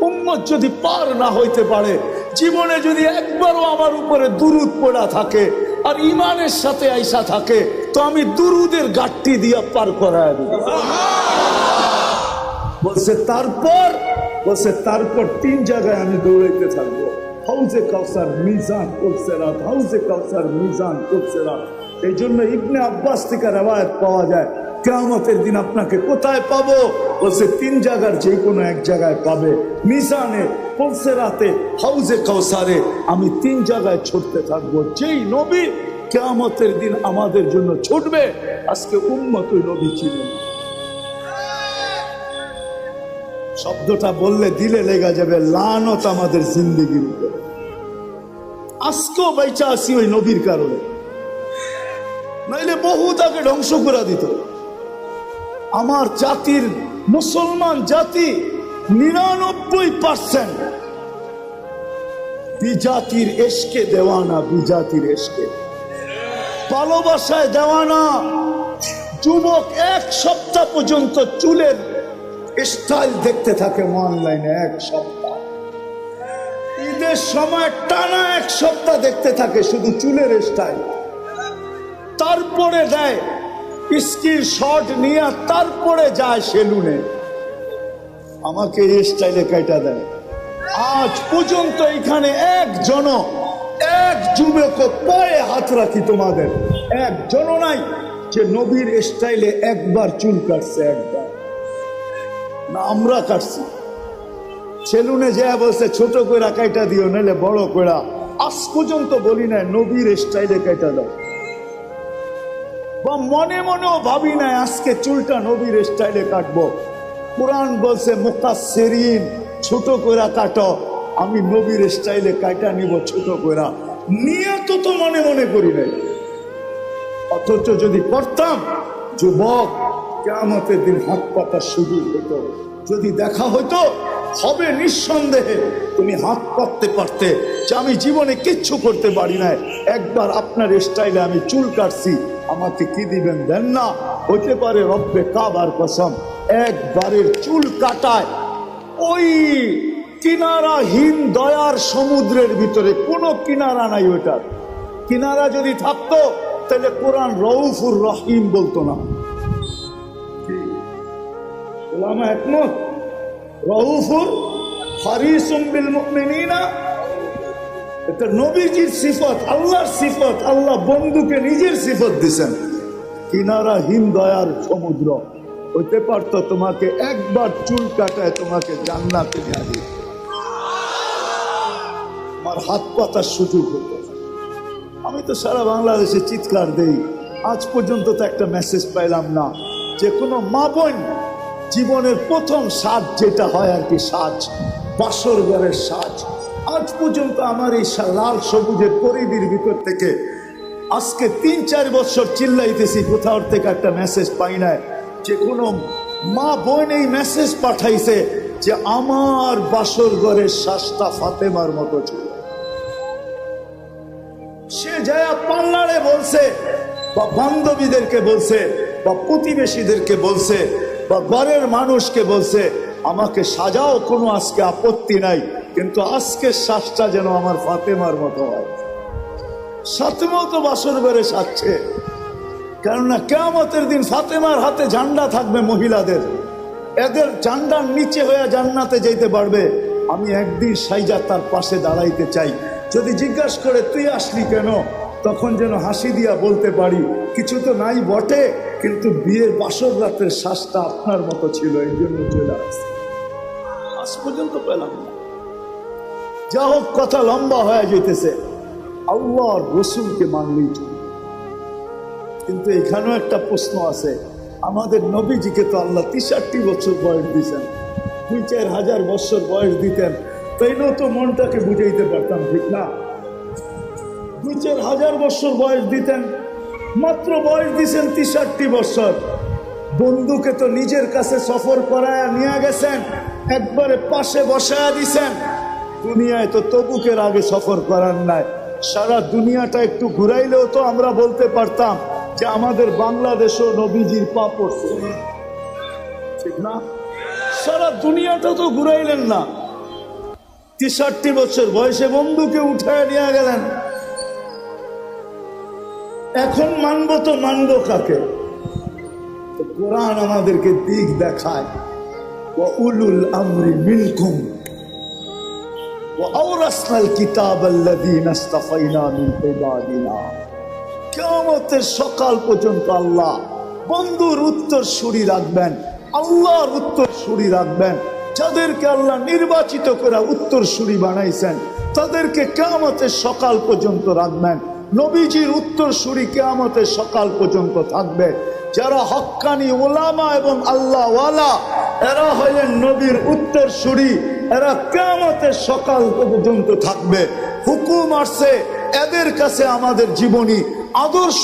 উম্মত যদি পার না হইতে পারে, জীবনে যদি একবারও আমার উপরে দুরুদ পড়া থাকে আর ইমানের সাথে আইসা থাকে, তো আমি দুরুদের গাট্টি দিয়া পার করায় দেব। বলছে তারপর, বলছে তারপর 3 জায়গায় আমি দৌড়াইতে থাকবো, হাউজে কাউসার, মিজান, পুলসিরাত, হাউজে কাউসার, মিজান, পুলসিরাত। এই জন্য ইবনে আব্বাস থেকে রওয়ায়াত পাওয়া যায় কিয়ামতের দিন আপনাকে কোথায় পাবো? বলছে 3 জায়গার যে কোনো এক জায়গায় পাবে, মিজানে, পুলসিরাতে, হাউজে কাউসারে। আমি 3 জায়গায় ছুটতে থাকবো। যেই নবী কিয়ামতের দিন আমাদের জন্য ছুটবে, আজকে উম্মত ওই নবী ছিলেন। শব্দটা বললে দিলে লেগে যাবে, লানত আমাদের জিন্দেগির উপরে। আজকেও বাইচা আছি ওই নবীর কারণে, নাইলে বহু তাকে ধ্বংস করে দিত। আমার জাতির, মুসলমান জাতি 99% বিজাতির এশকে দেওয়ানা, বিজাতির এশকে ভালোবাসায় দেওয়ানা। যুবক 1 সপ্তাহ পর্যন্ত চুলের স্টাইল দেখতে থাকে অনলাইনে, 1 সপ্তাহ। ঈদের সময় টানা 1 সপ্তাহ দেখতে থাকে শুধু চুলের স্টাইল। তারপরে দেয় স্ক্রিনশট নিয়ে, তারপরে যায় সেলুনে, আমাকে এই স্টাইলে কাটা দেয়। আজ পর্যন্ত এখানে একজন, এক যুবক পায়ে হাত রাখি তোমাদের, একজনও নাই যে নবীর স্টাইলে একবার চুল কাটছে, একবার না। আমরা কাটছি, সেলুনে যা বলছে ছোট কইরা কাইটা দিও, নাহলে বড় কইরা। আজ পর্যন্ত বলি না নবীর স্টাইলে কাইটা দাও, বা মনে মনেও ভাবি না আজকে চুলটা নবীর স্টাইলে কাটবো। কোরআন বলছে মুকাসসিরিন, ছোট কইরা কাটো, আমি নবীর স্টাইলে কাইটা নিব ছোট কইরা। নিয়ত তো মনে মনে করি নাই, অথচ যদি করতাম, যুবক কিয়ামতের দিন হাত পাতার সুযোগ হতো। যদি দেখা হইতো, হবে নিঃসন্দেহে তুমি হাত পাততে পারতে যে আমি জীবনে কিচ্ছু করতে পারি নাই, একবার আপনার স্টাইলে আমি চুল কাটছি, আমাকে কি দিবেন? দেন না। হইতে পারে রব্বে কাবার কসম, একবারের চুল কাটায় ওই কিনারাহীন দয়ার সমুদ্রের ভিতরে কোনো কিনারা নাই। ওইটার কিনারা যদি থাকতো তাহলে কোরআন রউফুর রহিম বলতো না। ওলামা একমত। রউফুর হারিসুম বিল মুমিনিনা, এটা নবীজির সিফত, আল্লাহর সিফত। আল্লাহ বন্ধুকে নিজের সিফত দিছেন। কিনারাহীন দয়ার সমুদ্র হইতে পারত তোমাকে একবার চুল কাটায় তোমাকে জান্নাতে নিয়ে দিত, আমার হাত পাতার সুযোগ হতো। আমি তো সারা বাংলাদেশে চিৎকার দেই, আজ পর্যন্ত তো একটা মেসেজ পাইলাম না যে কোনো মা বোন জীবনের প্রথম সাজ যেটা হয় আর কি, সাজ, বাসর ঘরের সাজ। আজ পর্যন্ত আমার এই লাল সবুজের পরিধির ভিতর থেকে আজকে 3-4 বছর চিল্লাইতেছি, কোথাও থেকে একটা মেসেজ পাই না যে কোনো মা বোন এই মেসেজ পাঠাইছে যে আমার বাসর ঘরের সাজটা ফাতেমার মতো ছিল। সে যায় পার্লারে বলছে, বা বান্ধবীদেরকে বলছে, বা প্রতিবেশীদেরকে বলছে, বা ঘরের মানুষকে বলছে আমাকে সাজাও, কোনো আজকে আপত্তি নাই, কিন্তু আজকের শ্বাসটা যেন আমার ফাতেমার মতো হয়। ফাতেমাও তো বাসর ঘরে সাজছে, কেননা কিয়ামতের দিন ফাতেমার হাতে ঝান্ডা থাকবে মহিলাদের, এদের ঝান্ডার নিচে হয়ে জান্নাতে যেতে পারবে। আমি একদিন সাইজা তার পাশে দাঁড়াইতে চাই। যদি জিজ্ঞাসা করে তুই আসলি কেন, তখন যেন হাসি দিয়া বলতে পারি কিছু তো নাই বটে, কিন্তু বিয়ের বাসর রাতের শ্বাসটা আপনার মতো ছিল, এই জন্য চলে আসছে। আজ পর্যন্ত পেলাম না। যা হোক, কথা লম্বা হয়ে যেতেছে। আল্লাহর রসুলকে মানলেই চলবে, কিন্তু এখানেও একটা প্রশ্ন আছে। আমাদের নবীজিকে তো আল্লাহ 63 বছর বয়স দিয়েছেন, 2-4 হাজার বছর বয়স দিতেন, তাইলেও তো মনটাকে বুঝাইতে পারতাম, ঠিক না? 2-4 হাজার বছর বয়স দিতেন, মাত্র বয়স দিয়েছেন 63 বছর। বন্ধুকে তো নিজের কাছে সফর করায় নিয়ে গেছেন, একবারে পাশে বসায়া দিছেন। দুনিয়ায় তো তবুকের আগে সফর করার নাই। সারা দুনিয়াটা একটু ঘুরাইলেও তো আমরা বলতে পারতাম যে আমাদের বাংলাদেশও নবীজির পা পড়ছে, ঠিক না? সারা দুনিয়াটা তো ঘুরাইলেন না। 63 বছর বয়সে বন্ধুকে উঠায় নিয়ে গেলেন। এখন মানবো তো মানবো কাকে? কোরআন আমাদেরকে দিক দেখায়, ওয়া উলুল আমরি মিনকুম ওয়া আওরাসনাল কিতাবাল্লাযীনা ইসতাফাইনা মিন ইবাদিনা। কিয়ামতের সকাল পর্যন্ত আল্লাহ বন্ধুর উত্তর সুরি রাখবেন, আল্লাহর উত্তর সুরি রাখবেন। যাদেরকে আল্লাহ নির্বাচিত করে উত্তর সুরি বানাইছেন তাদেরকে কিয়ামতের সকাল পর্যন্ত রাখবেন। নবীজির উত্তর সুরি কিয়ামতের সকাল পর্যন্ত থাকবে। যারা হক্কানি ওলামা এবং আল্লাহওয়ালা, এরা হলেন নবীর উত্তর সুরি, এরা কিয়ামতের সকাল পর্যন্ত থাকবে। হুকুম আসছে, এদের কাছে আমাদের জীবনী আদর্শ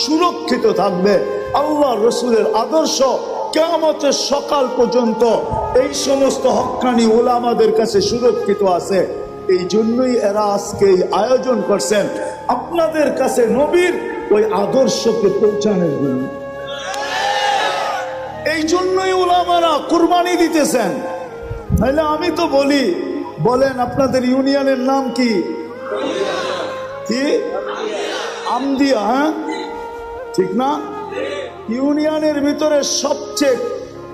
সুরক্ষিত থাকবে। আল্লাহ রসুলের আদর্শ কিয়ামতের সকাল পর্যন্ত এই সমস্ত হক্কানি ওলামাদের কাছে সুরক্ষিত আছে। এই জন্যই এরা আজকে এই আয়োজন করছেন আপনাদের কাছে নবীর ওই আদর্শকে পৌঁছানোর জন্য। এই জন্যই ওলামারা কুরবানি দিতেছেন। তাহলে আমি তো বলি, বলেন আপনাদের ইউনিয়নের নাম কি? কি? আমদিয়া, হ্যাঁ ঠিক না? ইউনিয়নের ভিতরে সবচেয়ে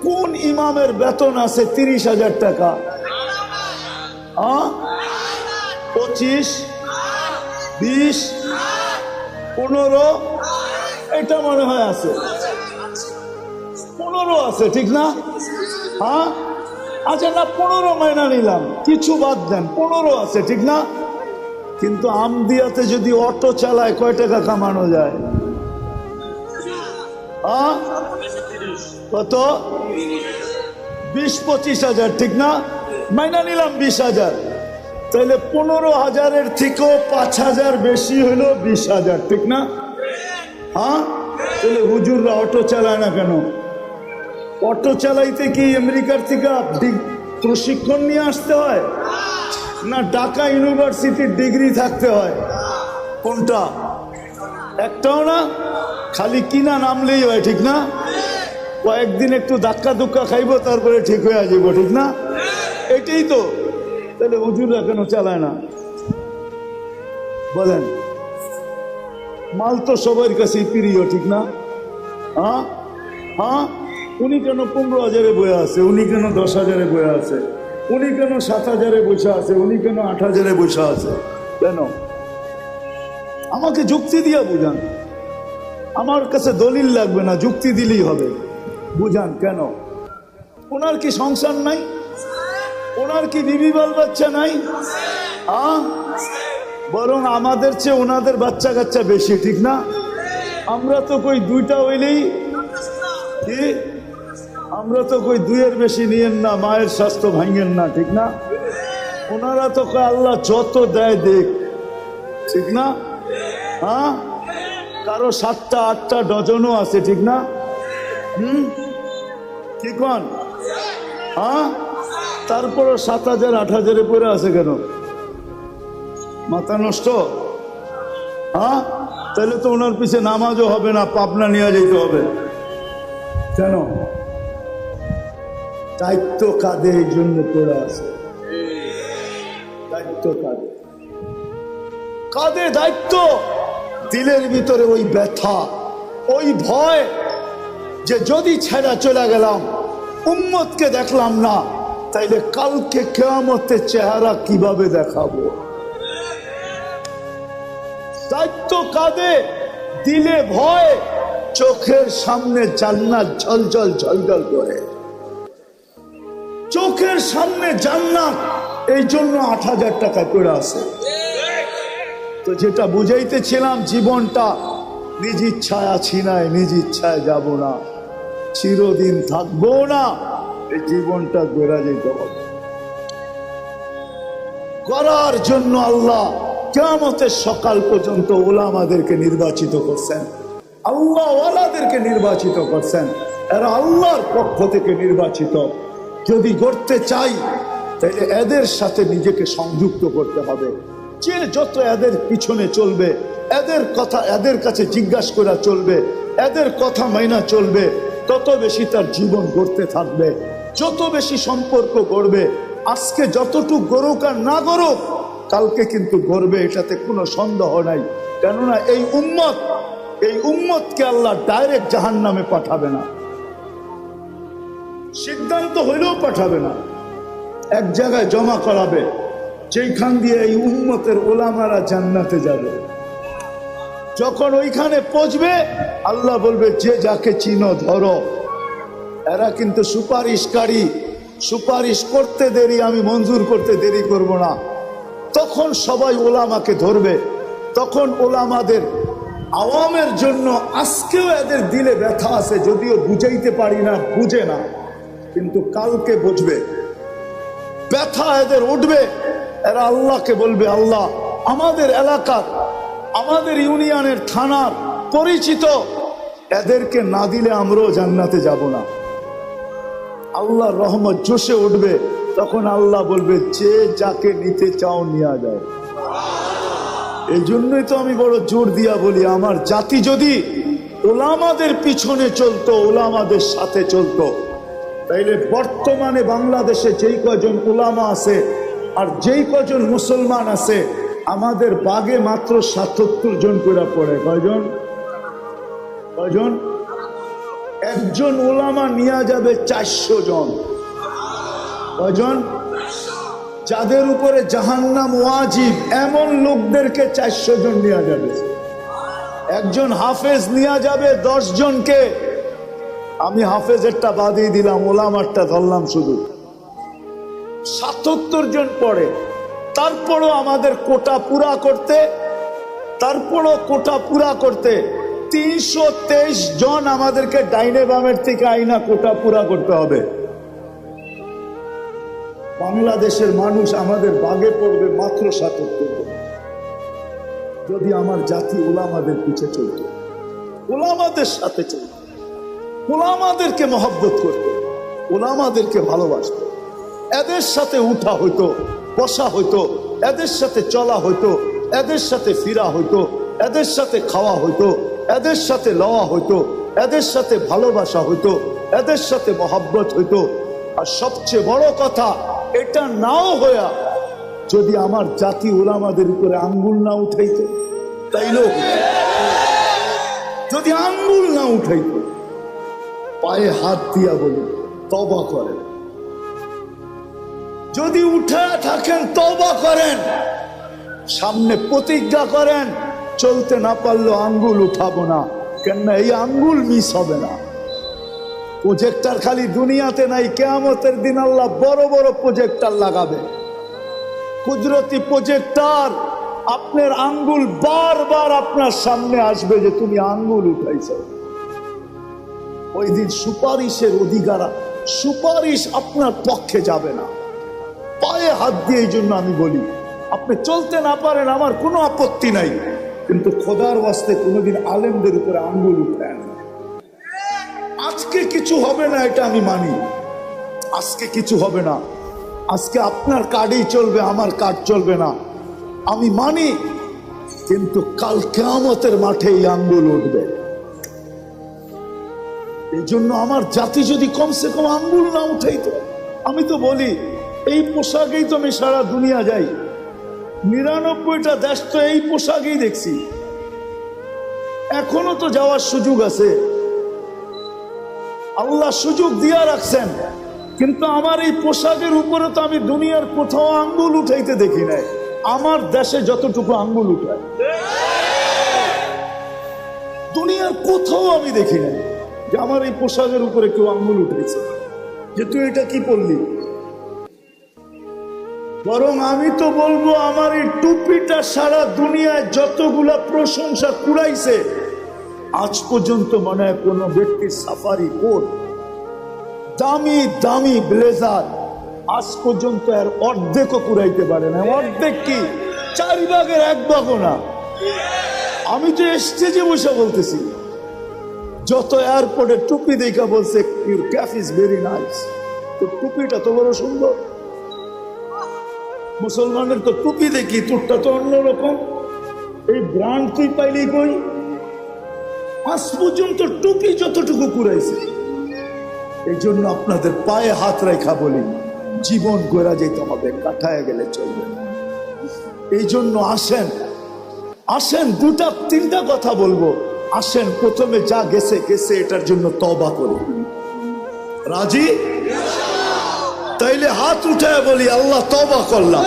কোন ইমামের বেতন আছে 30,000 টাকা? 25, 20, 15, এটা মনে হয় আছে, 15 আছে, ঠিক না? হ্যাঁ, আচ্ছা না, 15 মাইনা নিলাম, কিছু বাদ দেন, 15 আছে, ঠিক না? কিন্তু আমদিয়াতে যদি অটো চালায় কয় টাকা কামানো যায়? কত? 20-25 হাজার, ঠিক না? মাইনা নিলাম 20,000, তাহলে 15,000-এর থেকেও 5,000 বেশি হলো 20,000, ঠিক না? হ্যাঁ, তাহলে হুজুররা অটো চালায় না কেন? অটো চালাইতে কি আমেরিকার থেকে প্রশিক্ষণ নিয়ে আসতে হয়, না ঢাকা ইউনিভার্সিটির ডিগ্রি থাকতে হয়? কোনটা? একটাও না, খালি কিনা নামলেই হয়, ঠিক না? কয়েকদিন একটু ধাক্কা ধুক্কা খাইবো, তারপরে ঠিক হয়ে যাব, ঠিক না? এটাই তো। তাহলে হুজুররা কেন চালায় না বলেন? মাল তো সবার কাছেই প্রিয়, ঠিক না? হ্যাঁ হ্যাঁ, উনি কেন 15,000-এ বয়ে আছে, উনি কেন 10,000-এ বয়ে আছে, উনি কেন 7,000-এ বসে আছে, উনি কেন 8,000-এ বসে আছে? কেন? আমাকে যুক্তি দিয়ে বুঝান। আমার কাছে দলিল লাগবে না, যুক্তি দিলেই হবে। বুঝান কেন? ওনার কি সংসার নাই? ওনার কি বিবি বাল বাচ্চা নাই? বরং আমাদের চেয়ে ওনাদের বাচ্চা কাচ্চা বেশি, ঠিক না? আমরা তো কই 2টা হইলেই কি, আমরা তো কই 2-এর বেশি নিয়েন না, মায়ের স্বাস্থ্য ভাঙেন না, ঠিক না? ওনারা তো কয় আল্লাহ যত দেয় দেখ, ঠিক না? কারো 7টা 8টা ডজনও আছে, ঠিক না? কি কন? তারপরও 7,000 8,000-এ পড়ে আছে কেন? মাথা নষ্ট। তাহলে তো ওনার পিছে নামাজও হবে না, পাবনা নিয়ে যেতে হবে। কেন? দায়িত্ব কাঁধে, এই জন্য পড়ে আছে। দায়িত্ব কাঁধে, কাঁধে দায়িত্ব। দিলের ভিতরে ওই ব্যথা, ওই ভয় যে যদি ছেড়া চলে গেলাম, উম্মতকে দেখলাম না, তাইলে কালকে কিয়ামতের চেহারা কিভাবে দেখাবো? দায়িত্ব কাঁধে, দিলে ভয়, চোখের সামনে জান্নাত ঝলঝল ঝলঝল করে, চোখের সামনে জান্নাত, এই জন্য 8,000 টাকা করে আছে। তো যেটা বুঝাইতেছিলাম, জীবনটা নিজ ইচ্ছায় আছি নাই, নিজ ইচ্ছায় যাব না, চিরদিন থাকবো না, এই জীবনটা গড়া যেতে হবে। করার জন্য আল্লাহ কিয়ামতের সকাল পর্যন্ত ওলামাদেরকে নির্বাচিত করছেন, আল্লাহ ওয়ালাদেরকে নির্বাচিত করছেন। এরা আল্লাহর পক্ষ থেকে নির্বাচিত। যদি গড়তে চাই তাহলে এদের সাথে নিজেকে সংযুক্ত করতে হবে। যে যত এদের পিছনে চলবে, এদের কথা এদের কাছে জিজ্ঞাসা করা চলবে, এদের কথা মাইনা চলবে, তত বেশি তার জীবন গড়তে থাকবে, যত বেশি সম্পর্ক গড়বে। আজকে যতটুকু গড়ুক আর না গড়ুক, কালকে কিন্তু গড়বে, এটাতে কোনো সন্দেহ নাই। কেননা এই উম্মতকে আল্লাহ ডাইরেক্ট জাহান্নামে পাঠাবে না, সিদ্ধান্ত হইলেও পাঠাবে না, এক জায়গায় জমা করাবে, যেখান দিয়ে এই উম্মতের ওলামারা জান্নাতে যাবে। যখন ওইখানে পৌঁছবে, আল্লাহ বলবে যে যাকে চিনো ধরো। এরা কিন্তু সুপারিশকারী, সুপারিশ করতে দেরি, আমি মঞ্জুর করতে দেরি করব না। তখন সবাই ওলামাকে ধরবে। তখন ওলামাদের আওয়ামের জন্য আজকেও এদের দিলে ব্যথা আছে, যদিও বুঝাইতে পারি না, বুঝে না, কিন্তু কালকে বুঝবে, ব্যথা এদের উঠবে। এরা আল্লাহকে বলবে, আল্লাহ আমাদের এলাকার, আমাদের ইউনিয়নের, থানার পরিচিত, এদেরকে না দিলে আমরাও জান্নাতে যাব না। আল্লাহর রহমত জোশে উঠবে। তখন আল্লাহ বলবে যে যাকে নিতে চাও নিয়ে যায়। এই জন্যই তো আমি বড় জোর দিয়া বলি, আমার জাতি যদি ওলামাদের পিছনে চলতো, ওলামাদের সাথে চলতো, তাইলে বর্তমানে বাংলাদেশে যেই কজন ওলামা আছে আর যেই কজন মুসলমান আছে, আমাদের বাগে মাত্র ৭৭ জন করে পড়ে। কয়জন? একজন ওলামা নিয়ে যাবে 400 জন। কয়জন? যাদের উপরে জাহান্নাম ওয়াজিব, এমন লোকদেরকে 400 জন নিয়ে যাবে। একজন হাফেজ নিয়ে যাবে 10 জনকে। আমি হাফেজেরটা বাদই দিলাম, ওলামারটা ধরলাম শুধু। ৭৭ জন পড়ে। তারপরও আমাদের কোটা পুরা করতে, 323 জন আমাদেরকে ডাইনে বামের থেকে আইনা কোটা পুরা করতে হবে। বাংলাদেশের মানুষ আমাদের বাগে পড়বে মাত্র ৭৭ জন। যদি আমার জাতি ওলামাদের পিছে চলত, ওলামাদের সাথে চলত, ওলামাদেরকে মহব্বত করত, ওলামাদেরকে ভালোবাসত, এদের সাথে উঠা হইতো, বসা হইতো, এদের সাথে চলা হইতো, এদের সাথে ফিরা হইতো, এদের সাথে খাওয়া হইতো, এদের সাথে লওয়া হইতো, এদের সাথে ভালোবাসা হইতো, এদের সাথে মহব্বত হইতো। আর সবচেয়ে বড় কথা, এটা নাও হইয়া যদি আমার জাতি ওলামাদের উপরে আঙ্গুল না উঠাইতো, তাইলেও যদি আঙ্গুল না উঠাইতো, পায়ে হাত দিয়া বলি তওবা করেন। যদি উঠে থাকেন তওবা করেন, সামনে প্রতিজ্ঞা করেন চলতে না পারলেও আঙ্গুল উঠাবো না, কেননা এই আঙ্গুল মিস হবে না। প্রজেক্টর খালি দুনিয়াতে নাই, কিয়ামতের দিন আল্লাহ বড় বড় প্রজেক্টর লাগাবে। কুদরতি প্রজেক্টর, আপনার আঙ্গুল বারবার আপনার সামনে আসবে যে তুমি আঙ্গুল উঠাইছ। ওই দিন সুপারিশের অধিকার, সুপারিশ আপনার পক্ষে যাবে না। পায়ে হাত দিয়ে এই জন্য আমি বলি, আপনি চলতে না পারেন আমার কোনো আপত্তি নাই, কিন্তু খোদার ওয়াস্তে কোনোদিন আলেমদের উপরে আঙ্গুল উঠায় না। আজকে কিছু হবে না এটা আমি মানি, আজকে কিছু হবে না, আজকে আপনার কার্ডেই চলবে, আমার কার্ড চলবে না, আমি মানি, কিন্তু কাল কিয়ামতের মাঠে এই আঙ্গুল উঠবে। এই জন্য আমার জাতি যদি কমসে কম আঙ্গুল না উঠাইতো, আমি তো বলি এই পোশাকেই তো আমি সারা দুনিয়া যাই, ৯৯টা দেশ তো এই পোশাকেই দেখছি, এখনো তো যাওয়ার সুযোগ আছে, আল্লাহ সুযোগ দিয়া রাখছেন, কিন্তু আমার এই পোশাকের উপরে তো আমি দুনিয়ার কোথাও আঙ্গুল উঠাইতে দেখি নাই। আমার দেশে যতটুকু আঙ্গুল উঠায় দুনিয়ার কোথাও আমি দেখি নাই যে আমার এই পোশাকের উপরে কেউ আঙ্গুল উঠেছে যে তুই এটা কি পরলি। বরং আমি তো বলবো আমার এই টুপিটা সারা দুনিয়ায় যতগুলা প্রশংসা কুড়াইছে, আজ পর্যন্ত মনে হয় কোন ব্যক্তির সাফারি কোট, দামি দামি ব্লেজার আজ পর্যন্ত এর অর্ধেকও কুড়াইতে পারে না। অর্ধেক কি, 4 ভাগও না। আমি তো স্টেজে বসে বলতেছি, যত এয়ারপোর্টে টুপি দেখা বলছে your cap is very nice, তো টুপিটা তো বড় সুন্দর। মুসলমানের তো টুপি দেখি, তোরটা তো অন্যরকম, এই ব্র্যান্ড তুই পাইলি কই? আজ পর্যন্ত টুপি যতটুকু কুড়াইছে। এই জন্য আপনাদের পায়ে হাত রেখা বলি, জীবন গড়া যেতে হবে, কাটায় গেলে চলবে না। এই জন্য আসেন, আসেন, 2-3টা কথা বলবো। আসেন, প্রথমে যা গেছে গেছে, এটার জন্য তওবা করি। রাজি? তাইলে হাত উঠায় বলি আল্লাহ তওবা করলাম।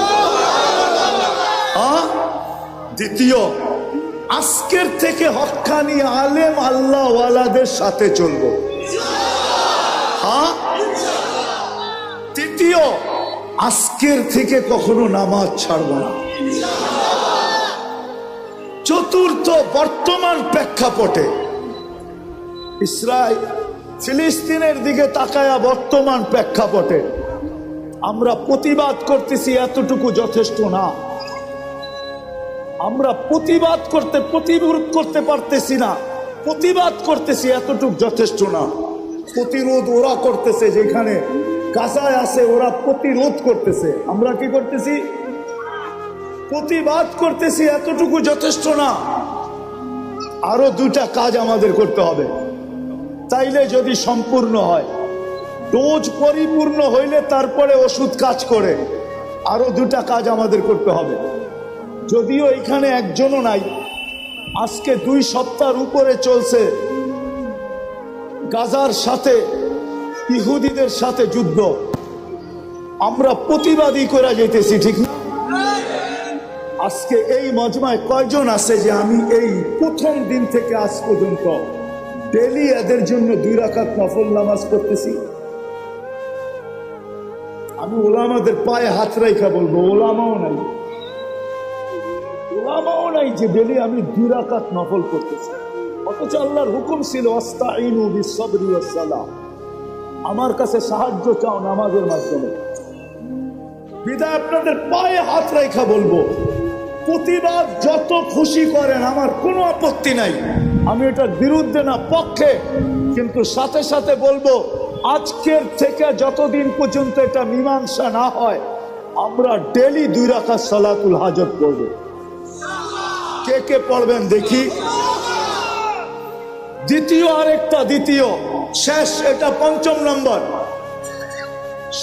দ্বিতীয়, আজকের থেকে হক্কানি আলেম আল্লাহ ওয়ালাদের সাথে চলবো। তৃতীয়, আজকের থেকে কখনো নামাজ ছাড়বো না। চতুর্থ, বর্তমান প্রেক্ষাপটে ইসরায়েল ফিলিস্তিনের দিকে তাকায়া বর্তমান প্রেক্ষাপটে আমরা প্রতিবাদ করতেছি, এতটুকু যথেষ্ট না। আমরা প্রতিবাদ প্রতিরোধ করতে পারতেছি না, প্রতিবাদ করতেছি, এতটুকু যথেষ্ট না। প্রতিরোধ ওরা করতেছে, যেখানে গাজায় আছে ওরা প্রতিরোধ করতেছে, আমরা কি করতেছি? প্রতিবাদ করতেছি, এতটুকু যথেষ্ট না। আরো 2টা কাজ আমাদের করতে হবে, তাইলে যদি সম্পূর্ণ হয়। ডোজ পরিপূর্ণ হইলে তারপরে ওষুধ কাজ করে। আরো 2টা কাজ আমাদের করতে হবে, যদিও এখানে একজনও নাই। আজকে 2 সপ্তাহের উপরে চলছে গাজার সাথে ইহুদিদের সাথে যুদ্ধ, আমরা প্রতিবাদী করে যেতেছি, ঠিক না? আজকে এই মজমায় কয়জন আছে যে আমি এই প্রথম দিন থেকে আজ পর্যন্ত ডেলি এদের জন্য 2 রাকাত নফল নামাজ পড়তেছি? আমি ওলামাদের পায়ে হাত রাখা বলবো, ওলামাও নাই যে ডেলি আমি 2 রাকাত নফল করতেছি। অথচ আল্লাহর হুকুম ছিল আস্তাইনু বিসসবরি ওয়াসসালাহ, আমার কাছে সাহায্য চাও নামাজের মাধ্যমে। বিদায় আপনাদের পায়ে হাত রাখা বলবো, প্রতিবাদ যত খুশি করেন, আমার কোনো আপত্তি নাই, আমি এটার বিরুদ্ধে না, পক্ষে। কিন্তু সাথে সাথে বলবো, আজকের থেকে যতদিন পর্যন্ত এটা মীমাংসা না হয়, আমরা ডেলি 2 রাকাত সালাতুল হাজত পড়ব। কে কে পড়বেন দেখি? দ্বিতীয় শেষ, এটা 5ম নম্বর,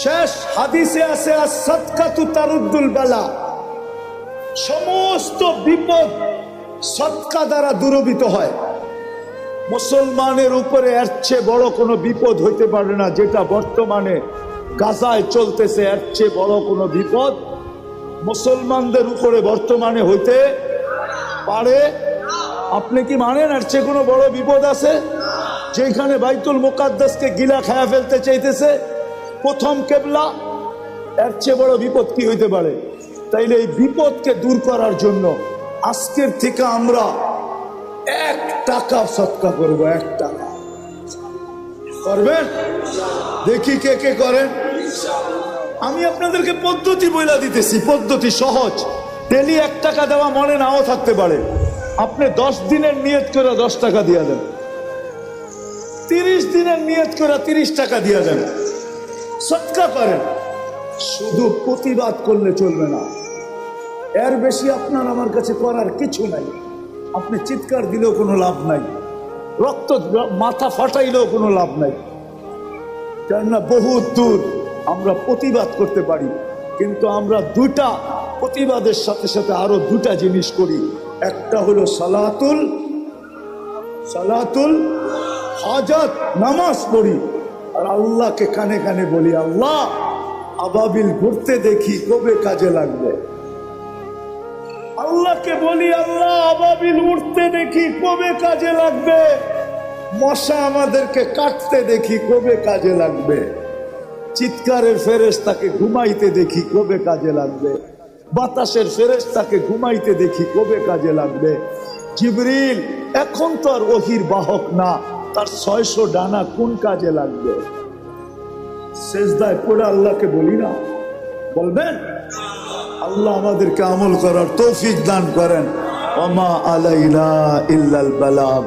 শেষ হাদিসে আছে as-সাদকাতু তারুদ্দুল বালা, সমস্ত বিপদ সদকা দ্বারা দূরীভূত হয়। মুসলমানের উপরে এর চেয়ে বড় কোনো বিপদ হইতে পারে না, যেটা বর্তমানে গাজায় চলতেছে। এর চেয়ে বড় কোনো বিপদ মুসলমানদের উপরে বর্তমানে হইতে পারে? আপনি কি মানেন এর চেয়ে কোনো বড় বিপদ আছে? যেখানে বাইতুল মুকাদ্দাসকে গিলা খায়া ফেলতে চাইতেছে প্রথম কেবলা, এর চেয়ে বড় বিপদ কি হইতে পারে? তাইলে এই বিপদকে দূর করার জন্য আজকের থেকে আমরা 1 টাকা সদকা করব। 1 টাকা করবেন? দেখি কে কে করেন। আমি আপনাদেরকে পদ্ধতি বইলা দিতেছি, পদ্ধতি সহজ। ডেলি 1 টাকা দেওয়া মনে নাও থাকতে পারে। আপনি 10 দিনের নিয়ত করে 10 টাকা দিয়ে দেন, 30 দিনের নিয়ত করে 30 টাকা দিয়ে দেন, সদকা করেন। শুধু প্রতিবাদ করলে চলবে না, এর বেশি আপনার আমার কাছে করার কিছু নাই। আপনি চিৎকার দিলেও কোনো লাভ নাই, রক্ত মাথা ফাটাইলেও কোনো লাভ নাই, কেননা বহুত দূর। আমরা প্রতিবাদ করতে পারি, কিন্তু আমরা 2টা প্রতিবাদের সাথে সাথে আরো 2টা জিনিস করি। একটা হলো সালাতুল হাজাত, নামাজ পড়ি, আর আল্লাহকে কানে কানে বলি, আল্লাহ আবাবিল ঘুরতে দেখি কবে কাজে লাগবে। আল্লাহকে বলি, আল্লাহ আবাবিল উঠতে দেখি কবে কাজে লাগবে। মশা আমাদেরকে কাটতে দেখি কবে কাজে লাগবে। চিৎকারের ফেরেশতাকে ঘুমাইতে দেখি কবে কাজে লাগবে। বাতাসের ফেরেশতাকে ঘুমাইতে দেখি কবে কাজে লাগবে। জিবরিল এখন তো আর ওহির বাহক না, তার 600 ডানা কোন কাজে লাগবে? সেজদায় পড়ে আল্লাহকে বলি না? বলবেন? আল্লাহ আমাদেরকে আমল করার তৌফিক দান করেন। ওমা আলাইনা ইল্লাল বালাগ।